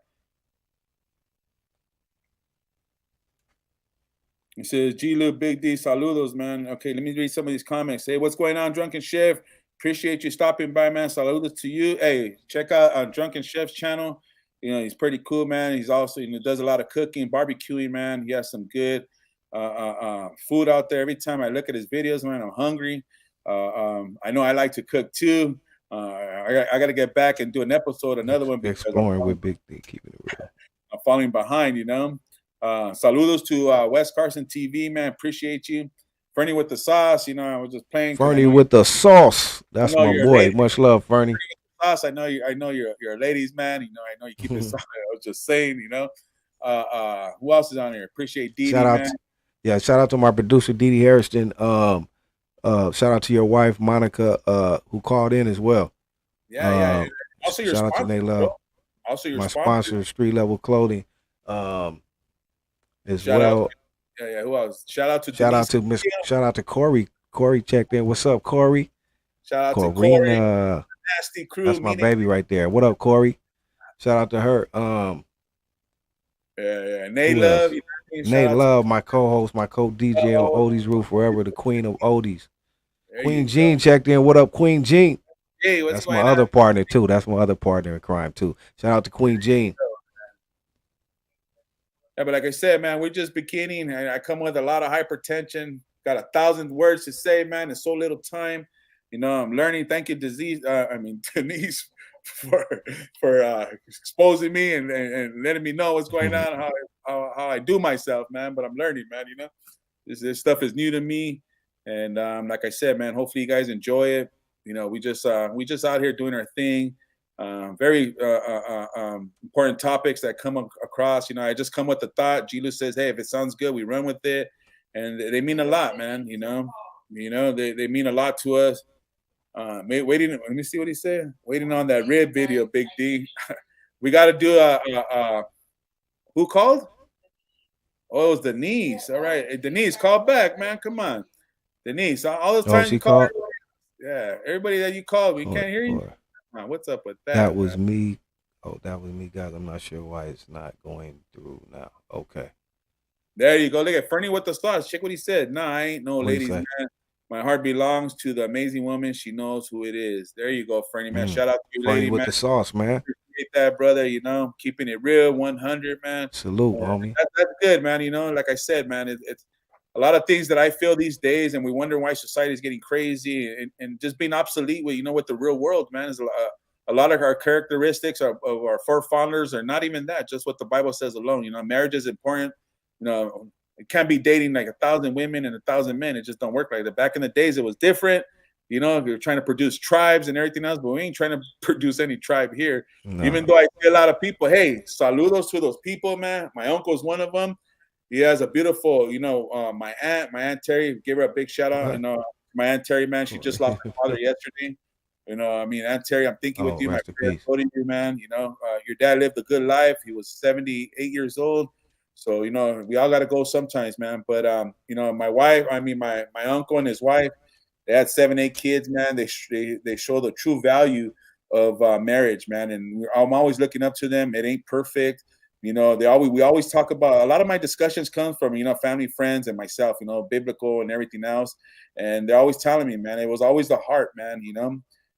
It says, G-Lew, Big D, saludos, man. Okay, let me read some of these comments. Hey, what's going on, Drunken Chef? Appreciate you stopping by, man. Saludos to you. Hey, check out Drunken Chef's channel. You know, he's pretty cool, man. He's also, you know, does a lot of cooking, barbecuing, man. He has some good food out there. Every time I look at his videos, man, I'm hungry. I know I like to cook too. I got to get back and do an episode, another one. Exploring with Big D, keeping it real. I'm falling behind, you know. Saludos to West Carson TV, man. Appreciate you. Fernie with the sauce, you know, I was just playing. Fernie with the sauce. That's my boy. Much love, Fernie. Sauce. I know you're a ladies man. You know, I know you keep it sauce. I was just saying, you know. Who else is on here? Appreciate DD, man. Shout out to my producer DD Hairston. Shout out to your wife Monica, who called in as well. Yeah. Also your shout sponsor, out to They Love. Also your sponsor, Street Level Clothing. As shout well. Out, yeah. Who else? Shout out to shout out to Corey. Corey checked in. What's up, Corey? Shout out to Corey. Nasty crew. That's my baby right there. What up, Corey? Shout out to her. Nate Love. Nate Love, my co-host, my co-DJ on Odie's Roof Forever, the queen of Odies. Queen Jean checked in. What up, Queen Jean? Hey, that's my other partner too. That's my other partner in crime too. Shout out to Queen Jean. Yeah, but like I said, man, we're just beginning. I come with a lot of hypertension. Got 1,000 words to say, man. In so little time. You know, I'm learning. Thank you, Denise, for exposing me and letting me know what's going on, how I do myself, man. But I'm learning, man. You know, this stuff is new to me, and like I said, man, hopefully you guys enjoy it. You know, we just out here doing our thing. Very important topics that come across. You know, I just come with the thought. G-Lew says, hey, if it sounds good, we run with it, and they mean a lot, man. You know, they mean a lot to us. Waiting. Let me see what he said. Waiting on that rib video, Big D. We got to do who called? Oh, it was Denise. All right, hey, Denise, call back, man. Come on. Denise, all the Oh, time she you call her, called. yeah, everybody that you call, we Oh, can't hear you. Lord. What's up with that? That was man? me. Oh, that was me, guys. I'm not sure why it's not going through now. Okay. There you go. Look at Fernie with the sauce. Check what he said. Nah, I ain't no What do you ladies say? man. My heart belongs to the amazing woman. She knows who it is. There you go, Fernie man. Shout out to you, Funny lady with man. the sauce, man. Appreciate that, brother. You know, keeping it real, 100, man. Salute, homie. That's good, man. You know, like I said, man, it's a lot of things that I feel these days, and we wonder why society is getting crazy and just being obsolete with, with the real world, man. Is a lot of our characteristics of our forefathers are not even that, just what the Bible says alone. You know, marriage is important. You know, it can't be dating like 1,000 women and 1,000 men. It just don't work like that. Back in the days, it was different. You know, we were trying to produce tribes and everything else, but we ain't trying to produce any tribe here. No. Even though I see a lot of people, hey, saludos to those people, man. My uncle's one of them. He has a beautiful, my aunt Terry, give her a big shout out. What? You know, my aunt Terry, man, she just lost her father yesterday. You know, I mean, Aunt Terry, I'm thinking with you, my rest in prayer peace. to you, man. You know, your dad lived a good life. He was 78 years old. So, you know, we all got to go sometimes, man. But, you know, my uncle and his wife, they had 7, 8 kids, man. They show the true value of marriage, man. And I'm always looking up to them. It ain't perfect. You know, we always talk about, a lot of my discussions come from, family, friends, and myself, biblical and everything else. And they're always telling me, man, it was always the heart, man,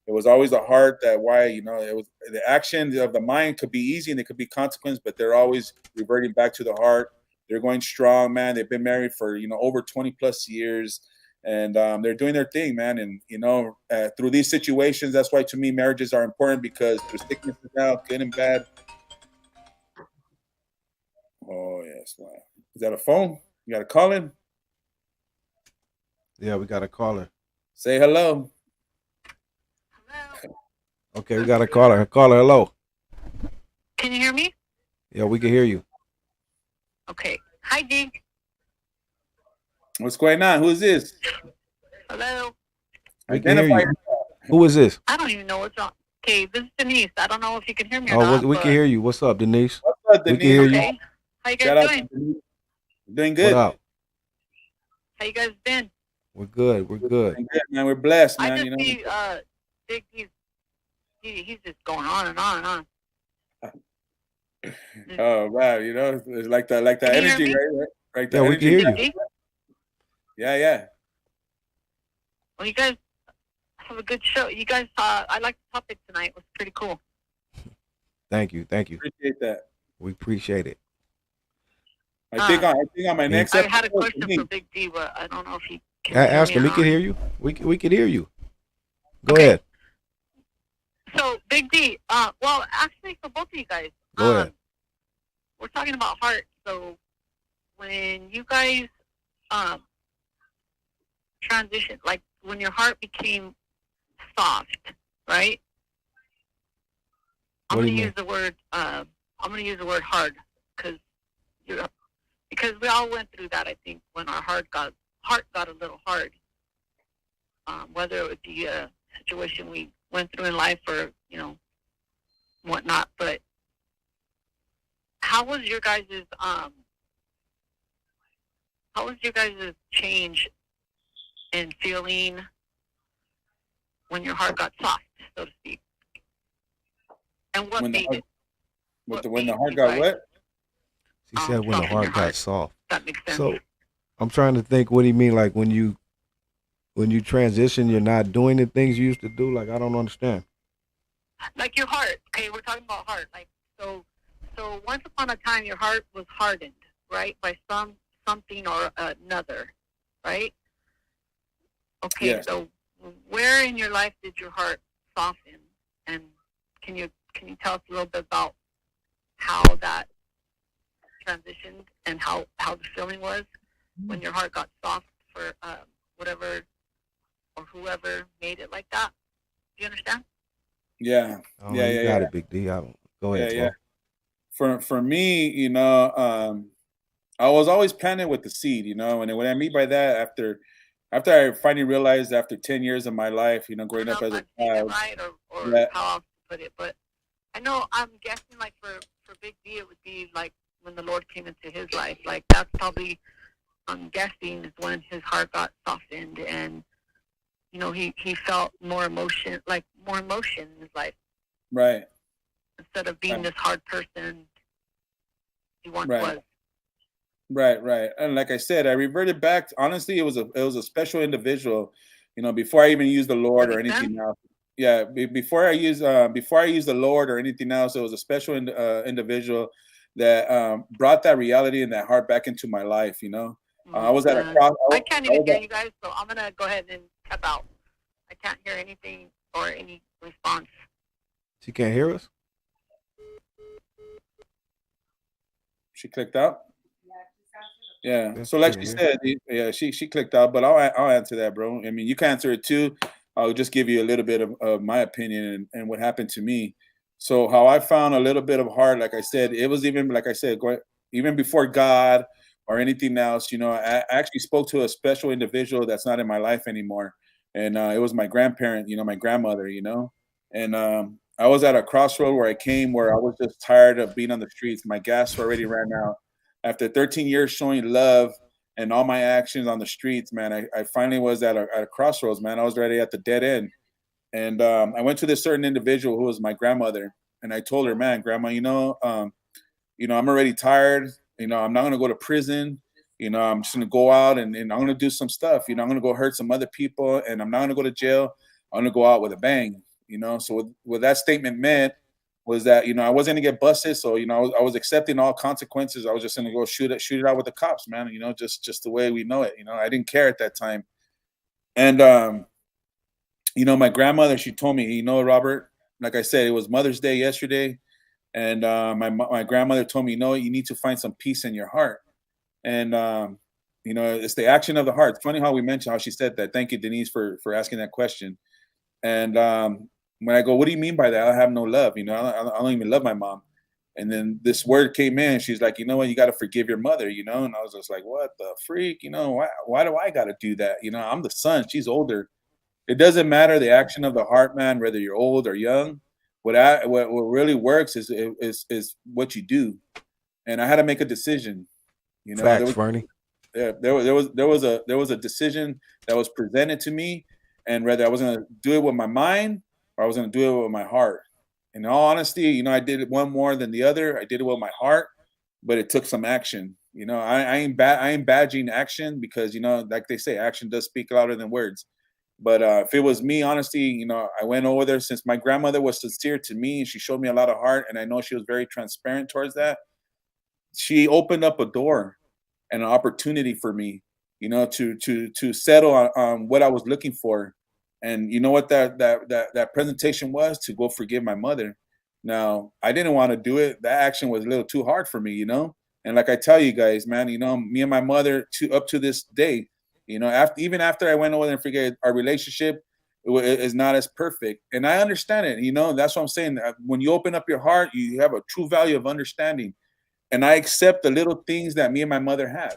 It was always the heart that why, it was the action of the mind could be easy and it could be consequence, but they're always reverting back to the heart. They're going strong, man. They've been married for, over 20 plus years. And they're doing their thing, man. And, through these situations, that's why to me, marriages are important, because through sickness and health, good and bad. Oh, yes. Man. Is that a phone? You got to call in? Yeah, we got a caller. Say hello. Okay, we got a caller. Caller, hello. Can you hear me? Yeah, we can hear you. Okay. Hi, Dig. What's going on? Who is this? Hello. We can hear you. Who is this? I don't even know what's wrong. Okay, this is Denise. I don't know if you can hear me or Oh, not. we can hear you. What's up, Denise? What's up, Denise? We can hear you. Okay. How you Shout guys out doing? to Denise. Doing good. What up? How you guys been? We're good. We're good. Doing good, man. We're blessed, man. I just see Dig, he's just going on and on and on. Oh wow, it's like that Can you hear energy, me? right? Like the Yeah, we energy. can hear you. Dig? Yeah. Well, you guys have a good show. You guys, I like the topic tonight. It was pretty cool. Thank you. Appreciate that. We appreciate it. I think on my next I episode, had a question for Big D, but I don't know if he can Ask hear him. me He or can not. hear you. We can hear you. Go Okay. ahead. So, Big D, well, actually, for both of you guys, Go ahead. we're talking about heart. So, when you guys transitioned, like when your heart became soft, right? I'm What do going to you use the word. I'm going to use the word hard because we all went through that. I think when our heart got a little hard, whether it would be a situation we went through in life or whatnot. But how was your guys' change in feeling when your heart got soft, so to speak? And what made it? When the heart got what? She said when the heart got soft. That makes sense. So I'm trying to think what do you mean, like when you transition, you're not doing the things you used to do? Like, I don't understand. Like your heart. Okay, we're talking about heart. Like so once upon a time your heart was hardened, right? By something or another, right? Okay, Yes. So where in your life did your heart soften? And can you tell us a little bit about how that transitioned and how the feeling was when your heart got soft for whatever or whoever made it like that? Do you understand? Yeah. Oh, Yeah, you yeah, got yeah. it, Big D. Go ahead, Yeah. Flo. For me, I was always planted with the seed, and what I mean by that, after I finally realized after 10 years of my life, growing up as a child. Right, or Yeah. how else to put it, but I know I'm guessing like for Big D it would be like when the Lord came into his life. Like that's probably I'm guessing is when his heart got softened, and he felt more emotion in his life. Right. Instead of being this hard person he once was. Right. And like I said, I reverted back. Honestly, it was a special individual. Before I even used the Lord or anything else. Yeah, before I used the Lord or anything else, it was a special individual that brought that reality and that heart back into my life. I was at a cross. I can't even hear you guys, so I'm gonna go ahead and tap out. I can't hear anything or any response. She can't hear us? She clicked out? Yeah. So like she said, yeah, she clicked out, but I'll answer that, bro. I mean, you can answer it too. I'll just give you a little bit of my opinion and what happened to me. So how I found a little bit of heart, like I said, it was even, like I said, even before God or anything else, I actually spoke to a special individual that's not in my life anymore. And it was my grandparent, my grandmother, and I was at a crossroad where I was just tired of being on the streets. My gas already ran out. After 13 years showing love and all my actions on the streets, man, I finally was at a crossroads, man. I was already at the dead end. And I went to this certain individual who was my grandmother. And I told her, man, grandma, I'm already tired. I'm not going to go to prison. I'm just going to go out and I'm going to do some stuff. I'm going to go hurt some other people, and I'm not going to go to jail. I'm going to go out with a bang. So what that statement meant was that, I wasn't going to get busted. So, I was accepting all consequences. I was just going to go shoot it out with the cops, man, just the way we know it. I didn't care at that time. And, my grandmother, she told me, Robert, like I said, it was Mother's Day yesterday. And my grandmother told me, you need to find some peace in your heart. And, it's the action of the heart. It's funny how we mentioned how she said that. Thank you, Denise, for asking that question. And when I go, what do you mean by that? I have no love. I don't even love my mom. And then this word came in. She's like, you know what? You got to forgive your mother, And I was just like, what the freak? Why do I got to do that? I'm the son. She's older. It doesn't matter the action of the heart, man, whether you're old or young. What really works is what you do. And I had to make a decision. Facts, Fernie. There was a decision that was presented to me, and whether I was going to do it with my mind or I was going to do it with my heart. In all honesty, I did it one more than the other. I did it with my heart, but it took some action. I ain't badging action because, like they say, action does speak louder than words. But if it was me, honestly, I went over there since my grandmother was sincere to me and she showed me a lot of heart. And I know she was very transparent towards that. She opened up a door and an opportunity for me, to settle on what I was looking for. And you know what that presentation was? To go forgive my mother. Now, I didn't want to do it. That action was a little too hard for me, And like I tell you guys, man, me and my mother up to this day, even after I went over there and forget, our relationship is not as perfect. And I understand it, That's what I'm saying. When you open up your heart, you have a true value of understanding. And I accept the little things that me and my mother have,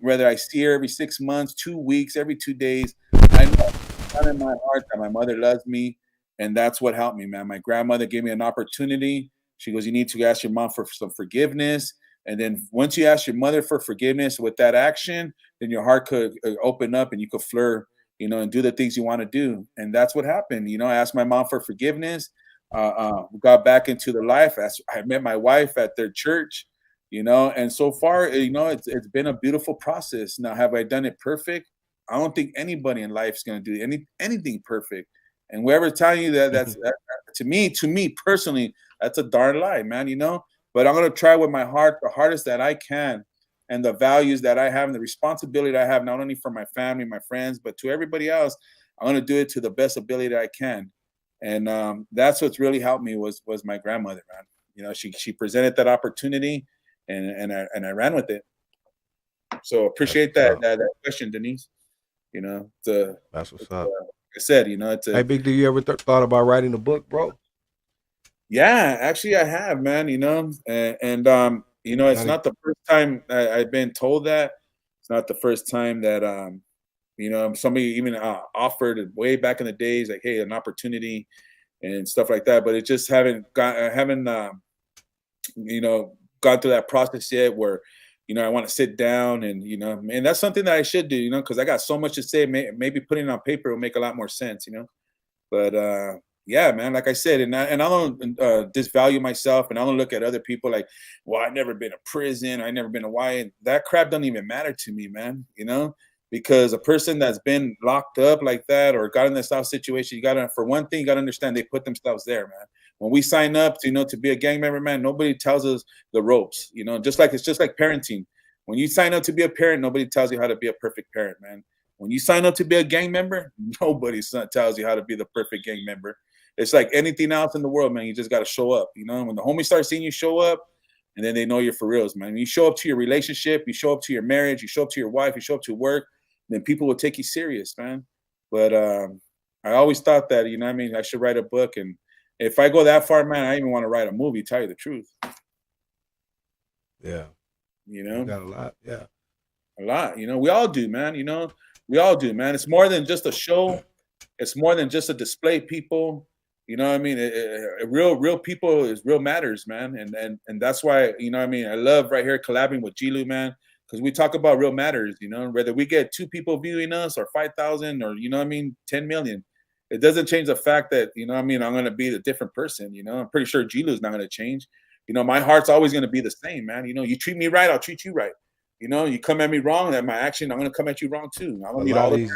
whether I see her every 6 months, 2 weeks, every 2 days. I know in my heart that my mother loves me. And that's what helped me, man. My grandmother gave me an opportunity. She goes, you need to ask your mom for some forgiveness. And then once you ask your mother for forgiveness with that action, then your heart could open up and you could flirt, and do the things you want to do. And that's what happened. I asked my mom for forgiveness. Got back into the life. I met my wife at their church, and so far, it's been a beautiful process. Now, have I done it perfect? I don't think anybody in life is going to do anything perfect. And whoever's telling you that, to me personally, that's a darn lie, man, But I'm going to try with my heart, the hardest that I can, and the values that I have and the responsibility that I have, not only for my family, my friends, but to everybody else. I'm going to do it to the best ability that I can. And that's what's really helped me was my grandmother, man. She presented that opportunity, and I ran with it. So appreciate that question, Denise. That's what's up. Like I said, it's hey, Big, do you ever thought about writing a book, bro? Yeah, actually, I have, man. And it's not the first time I've been told that. It's not the first time that somebody even offered way back in the days, like, hey, an opportunity and stuff like that. But it just haven't gone through that process yet where, I want to sit down and, and that's something that I should do, because I got so much to say. Maybe putting it on paper will make a lot more sense, But yeah, man, like I said, and I don't disvalue myself, and I don't look at other people like, well, I've never been to prison, I've never been to Y. That crap doesn't even matter to me, man. Because a person that's been locked up like that or got in this situation, for one thing, you gotta understand they put themselves there, man. When we sign up to be a gang member, man, nobody tells us the ropes, it's just like parenting. When you sign up to be a parent, nobody tells you how to be a perfect parent, man. When you sign up to be a gang member, nobody tells you how to be the perfect gang member. It's like anything else in the world, man. You just got to show up. When the homies start seeing you show up, and then they know you're for reals, man. When you show up to your relationship, you show up to your marriage, you show up to your wife, you show up to work, then people will take you serious, man. But I always thought that, I should write a book. And if I go that far, man, I even want to write a movie, tell you the truth. Yeah. You got a lot. Yeah. A lot. We all do, man. We all do, man. It's more than just a show. It's more than just a display people. Real people is real matters, man. And that's why, I love right here collabing with G-Lew, man, because we talk about real matters, whether we get 2 people viewing us or 5,000 or, 10 million. It doesn't change the fact that, I'm going to be a different person, I'm pretty sure G-Lew is not going to change. My heart's always going to be the same, man. You treat me right, I'll treat you right. You come at me wrong, at my action, I'm going to come at you wrong too. I don't need all these.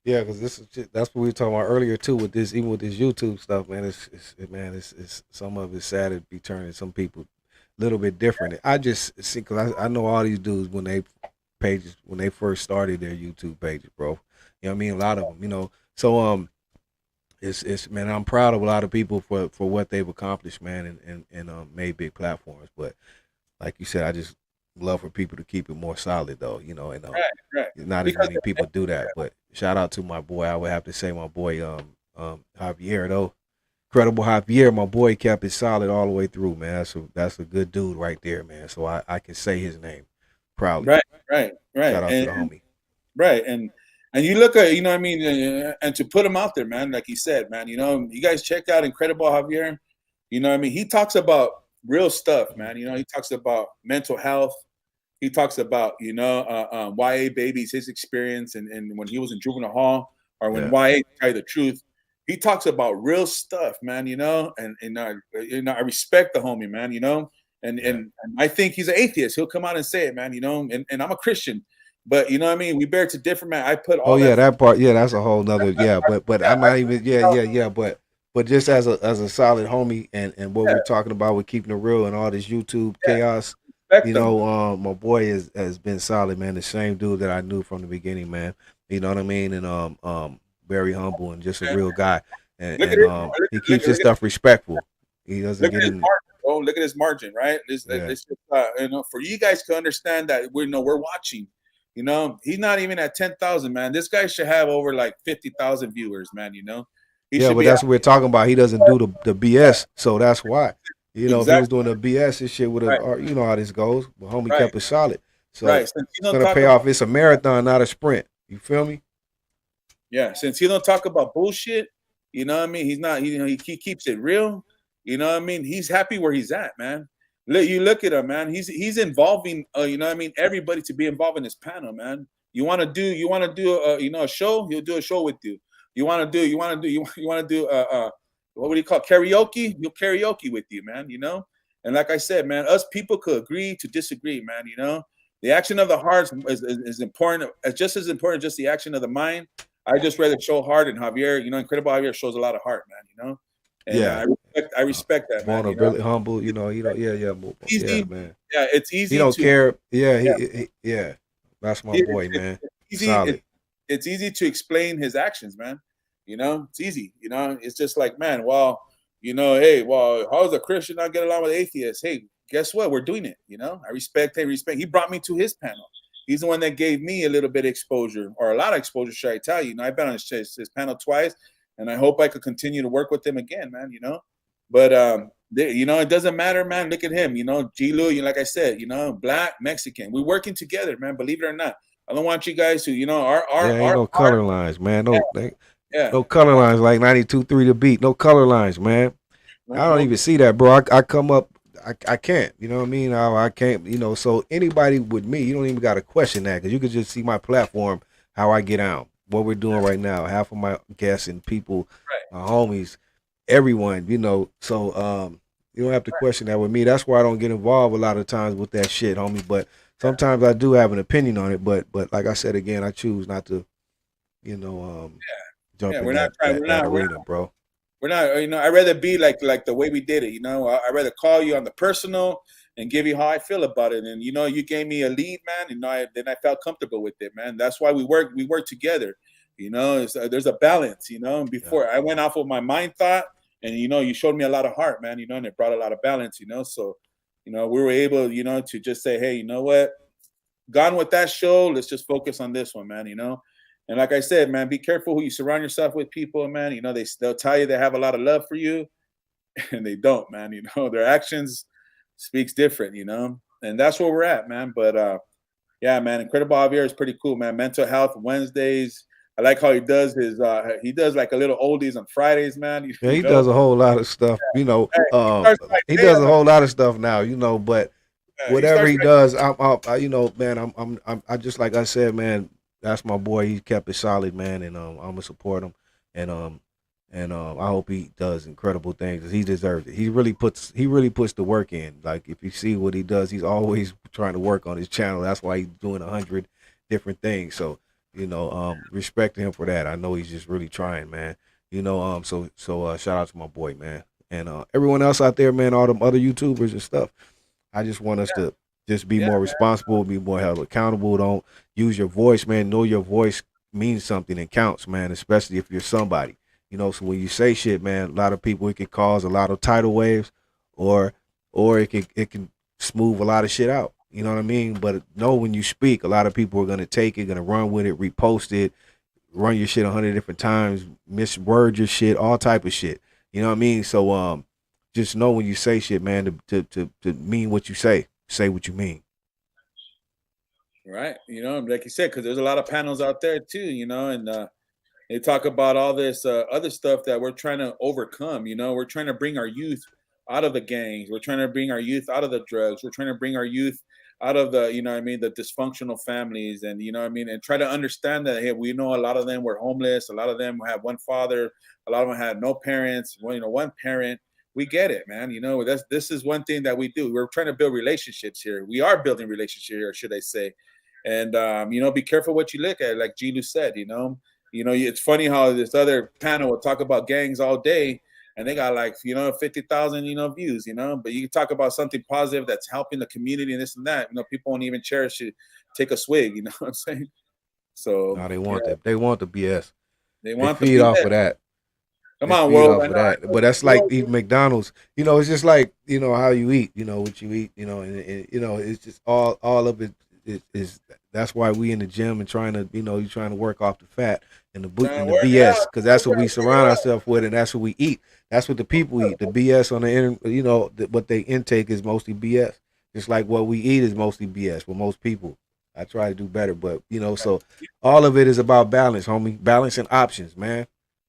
Yeah, because that's what we were talking about earlier too. With this, even with this YouTube stuff, man, it's some of it's sad to be turning some people a little bit different. I just see, because I know all these dudes when they first started their YouTube pages, bro. A lot of them, So it's man, I'm proud of a lot of people for what they've accomplished, man, and made big platforms. But like you said, I just love for people to keep it more solid, though, and right. Not as many people do that. But shout out to my boy. I would have to say my boy Javier, though. Incredible Javier, my boy, kept it solid all the way through, man. That's a good dude right there, man. So I can say his name proudly. Right. Shout out to the homie. Right, and you look at, and to put him out there, man, like he said, man, you guys check out Incredible Javier. He talks about real stuff, man. He talks about mental health. He talks about, YA babies, his experience, and when he was in juvenile hall, or when YA, to tell you the truth, he talks about real stuff, man. And I respect the homie, man. And I think he's an atheist. He'll come out and say it, man. And I'm a Christian, but we bear to differ, man. I put all that part, that's a whole nother, but I'm not even, but just as a solid homie and what we're talking about with keeping it real and all this YouTube chaos. My boy has been solid, man. The same dude that I knew from the beginning, man. You know what I mean? And very humble and just a real guy. And he keeps his stuff respectful. He doesn't get in. Look at his margin, right? It's just, for you guys to understand that we're watching. He's not even at 10,000, man. This guy should have over like 50,000 viewers, man. But that's what we're talking about. He doesn't do the BS, so that's why. If he was doing the BS, this shit would have, you know how this goes. But homie kept it solid. So it's going to pay off. It's a marathon, not a sprint. You feel me? Yeah. Since he don't talk about bullshit, he's not, he keeps it real. He's happy where he's at, man. You look at him, man. He's involving, everybody to be involved in this panel, man. You want to do a show? He'll do a show with you. You want to do what would you call karaoke? He'll karaoke with you, man. And like I said, man, us people could agree to disagree, man. The action of the heart is important, just as important as just the action of the mind. I just rather show heart, and Javier, Incredible Javier shows a lot of heart, man. And I respect that, man. Really humble, easy, man. Yeah, it's easy. He don't care. Yeah, that's my boy, man. It's easy to explain his actions, man. It's easy. It's just like, man, well, hey, how does a Christian not get along with atheists? Hey, guess what? We're doing it. I respect him. He brought me to his panel. He's the one that gave me a little bit of exposure, or a lot of exposure, should I tell you. I've been on his panel twice, and I hope I could continue to work with him again, man. But it doesn't matter, man. Look at him. G-Lew, like I said, Black, Mexican. We're working together, man. Believe it or not. I don't want you guys to, ain't no color lines, man. No color lines like 92.3 The Beat. No color lines, man. I don't even see that, bro. I come up. I can't. You know what I mean? I can't. You know, so anybody with me, you don't even got to question that because you could just see my platform, how I get out, what we're doing right now. Half of my guests and people, homies, everyone. You know, so you don't have to question that with me. That's why I don't get involved a lot of times with that shit, homie. But sometimes I do have an opinion on it. But like I said again, I choose not to, you know, jump in that arena, bro. We're not, you know, I'd rather be like the way we did it, you know. I'd rather call you on the personal and give you how I feel about it. And, you know, you gave me a lead, man, and then I felt comfortable with it, man. That's why we work together, you know. There's a balance, you know. Before I went off of my mind thought, and, you know, you showed me a lot of heart, man, you know, and it brought a lot of balance, you know. So, you know, we were able, you know, to just say, hey, you know what, gone with that show, let's just focus on this one, man, you know. And like I said, man, be careful who you surround yourself with, people, man. You know, they'll tell you they have a lot of love for you, and they don't, man. You know, their actions speaks different, you know. And that's where we're at, man. But yeah, man, Incredible Javier is pretty cool, man. Mental Health Wednesdays. I like how he does like a little oldies on Fridays, man. Yeah, he does a whole lot of stuff, you know. He does a whole lot of stuff now, you know, but whatever he does, I you know, man, I just like I said, man, that's my boy. He kept it solid, man, and I'm gonna support him, and I hope he does incredible things. He deserves it. He really puts the work in. Like if you see what he does, he's always trying to work on his channel. That's why he's doing 100 different things. So you know, respect to him for that. I know he's just really trying, man. You know, so shout out to my boy, man, and everyone else out there, man, all them other YouTubers and stuff. I just want us to just be more responsible, be more held accountable. Don't use your voice, man. Know your voice means something and counts, man, especially if you're somebody. You know, so when you say shit, man, a lot of people, it can cause a lot of tidal waves or it can smooth a lot of shit out. You know what I mean? But know when you speak, a lot of people are gonna take it, gonna run with it, repost it, run your shit 100 different times, misword your shit, all type of shit. You know what I mean? So just know when you say shit, man, to mean what you say. Say what you mean. Right. You know, like you said, because there's a lot of panels out there too, you know, and they talk about all this other stuff that we're trying to overcome. You know, we're trying to bring our youth out of the gangs. We're trying to bring our youth out of the drugs. We're trying to bring our youth out of the, you know what I mean, the dysfunctional families. And, you know what I mean, and try to understand that, hey, we know a lot of them were homeless. A lot of them have one father. A lot of them had no parents, well, you know, one parent. We get it, man. You know, this is one thing that we do. We're trying to build relationships here. We are building relationships here, should I say. And, you know, be careful what you look at, like G-Lew said, you know. You know, it's funny how this other panel will talk about gangs all day, and they got like, you know, 50,000, you know, views, you know. But you can talk about something positive that's helping the community and this and that. You know, people won't even cherish it, take a swig. You know what I'm saying? So no, they want that. They want the BS. They want feed off of that. Come on, Will. But that's like eating McDonald's. You know, it's just like, you know, how you eat. You know what you eat. You know, and you know, it's just all of it is. That's why we in the gym and trying to, you know, you're trying to work off the fat and the BS, because that's what we surround ourselves with, and that's what we eat. That's what the people eat. The BS on the internet, you know, what they intake is mostly BS. Just like what we eat is mostly BS for most people. I try to do better, but you know, so all of it is about balance, homie. Balance and options, man.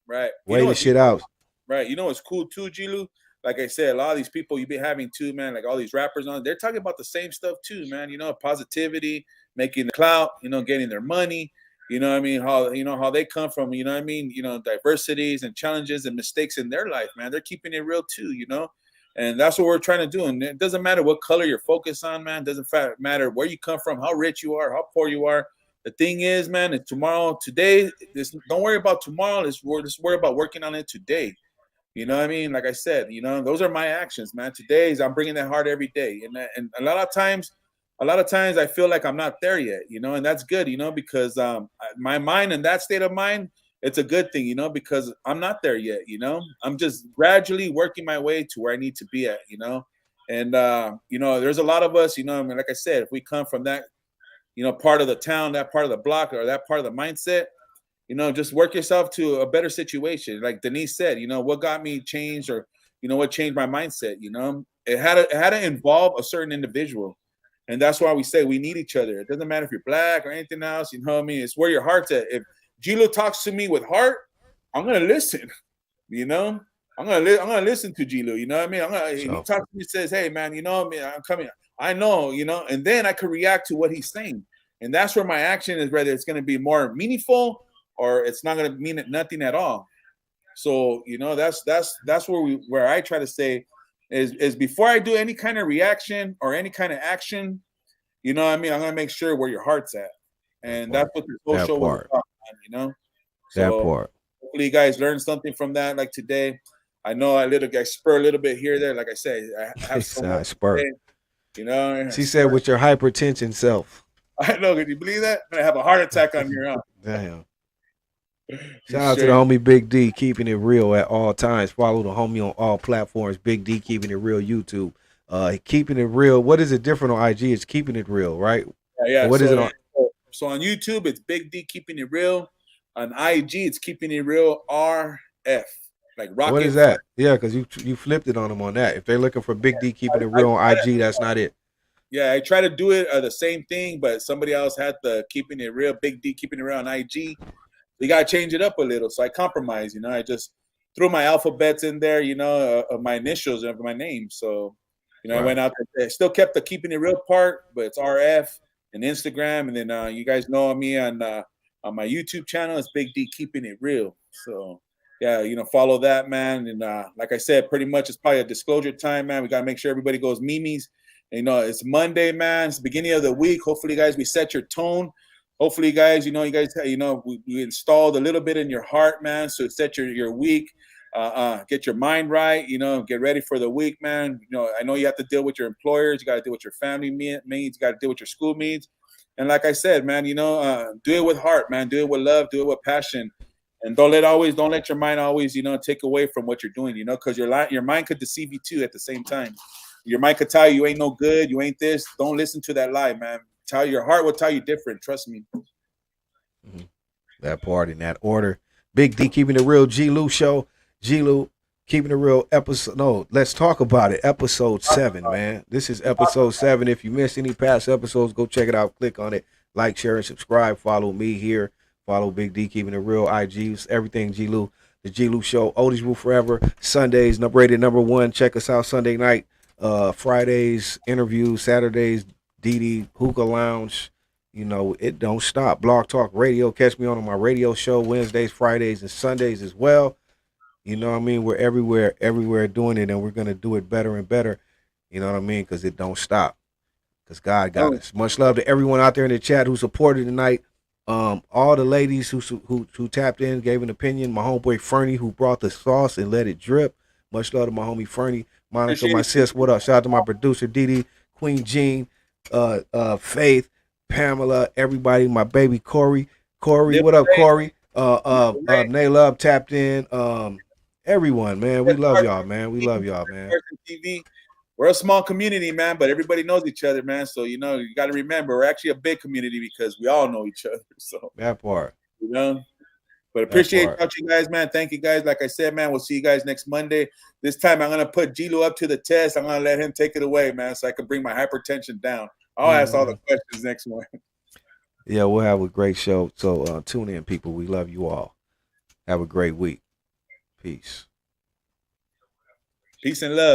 Right. Weigh the shit out. Right. You know what's cool too, G-Lew? Like I said, a lot of these people you be having too, man, like all these rappers on, they're talking about the same stuff too, man. You know, positivity, making the clout, you know, getting their money, you know what I mean? How they come from, you know what I mean? You know, diversities and challenges and mistakes in their life, man. They're keeping it real too, you know? And that's what we're trying to do. And it doesn't matter what color you're focused on, man. It doesn't matter where you come from, how rich you are, how poor you are. The thing is, man, it's today, don't worry about tomorrow. Just worry about working on it today. You know what I mean? Like I said, you know, those are my actions, man. Today's I'm bringing that heart every day. And a lot of times I feel like I'm not there yet, you know, and that's good, you know, because my mind in that state of mind, it's a good thing, you know, because I'm not there yet, you know. I'm just gradually working my way to where I need to be at, you know. And, you know, there's a lot of us, you know, I mean, like I said, if we come from that, you know, part of the town, that part of the block, or that part of the mindset, you know, just work yourself to a better situation. Like Denise said, you know, what got me changed, or, you know, what changed my mindset, you know, it had to involve a certain individual. And that's why we say we need each other. It doesn't matter if you're black or anything else, you know what I mean? It's where your heart's at. If G-Lew talks to me with heart, I'm going to listen, you know? I'm gonna listen to G-Lew. You know what I mean? If he talks to me, says, "Hey, man, you know, I'm coming." I know, you know, and then I could react to what he's saying, and that's where my action is. Whether it's going to be more meaningful or it's not going to mean nothing at all. So, you know, that's where I try to say is before I do any kind of reaction or any kind of action, you know what I mean? I'm gonna make sure where your heart's at, and that's what this whole show was about, you know. That part. Hopefully, you guys learned something from that. Like today, I know I spur a little bit here there. Like I said, I have so much spur. Today, you know. She said, "With your hypertension self." I know. Can you believe that? I'm gonna have a heart attack on here, huh? Damn. Shout out to the homie Big D, keeping it real at all times. Follow the homie on all platforms. Big D, keeping it real. YouTube, keeping it real. What is it different on IG? It's keeping it real, right? Yeah. What is it on? So on YouTube, it's Big D keeping it real. On IG, it's keeping it real RF. Like rocket. What is that? Yeah, because you flipped it on them on that. If they're looking for Big D keeping it real on IG, that's not it. Yeah, I try to do it the same thing, but somebody else had the keeping it real, Big D keeping it real on IG. You gotta change it up a little, so I compromise. You know, I just threw my alphabets in there. You know, of my initials of my name. So, you know, I went out there. Still kept the keeping it real part, but it's RF and Instagram, and then you guys know me on my YouTube channel. It's Big D keeping it real. So, yeah, you know, follow that, man. And like I said, pretty much it's probably a disclosure time, man. We gotta make sure everybody goes memes. And, you know, it's Monday, man. It's the beginning of the week. Hopefully, guys, we set your tone. Hopefully, guys, we installed a little bit in your heart, man. So set your week, get your mind right, you know, get ready for the week, man. You know, I know you have to deal with your employers. You got to deal with your family needs. You got to deal with your school needs. And like I said, man, you know, do it with heart, man. Do it with love. Do it with passion. And don't let your mind always, you know, take away from what you're doing, you know, because your mind could deceive you too at the same time. Your mind could tell you ain't no good. You ain't this. Don't listen to that lie, man. Your heart will tell you different. Trust me. That part in that order. Big D keeping it real. G-Lew show. G-Lew keeping it real episode. No, let's talk about it. Episode 7, man. This is episode 7. If you missed any past episodes, go check it out. Click on it. Like, share, and subscribe. Follow me here. Follow Big D keeping it real. IGs, everything G-Lew. The G-Lew show. Oldies Rule Forever. Sundays, rated #1. Check us out Sunday night. Fridays, interviews. Saturdays, DD Hookah Lounge. You know, it don't stop. Blog Talk Radio. Catch me on my radio show Wednesdays, Fridays, and Sundays as well. You know what I mean? We're everywhere doing it, and we're going to do it better and better. You know what I mean? Because it don't stop. Because God got us. Much love to everyone out there in the chat who supported tonight. All the ladies who tapped in, gave an opinion. My homeboy Fernie, who brought the sauce and let it drip. Much love to my homie Fernie. Monica, my sis, what up? Shout out to my producer, DD, Queen Jean, Faith, Pamela, everybody, my baby Corey, what up, Corey? Nay Love tapped in. Everyone, man, we love y'all, man. We love y'all, man. TV. We're a small community, man, but everybody knows each other, man. So you know, you got to remember, we're actually a big community because we all know each other. So that part, you know. But appreciate you guys, man. Thank you guys. Like I said, man, we'll see you guys next Monday. This time I'm gonna put G-Lew up to the test. I'm gonna let him take it away, man, so I can bring my hypertension down. I'll ask all the questions next one. Yeah, we'll have a great show. So tune in, people. We love you all. Have a great week. Peace. Peace and love.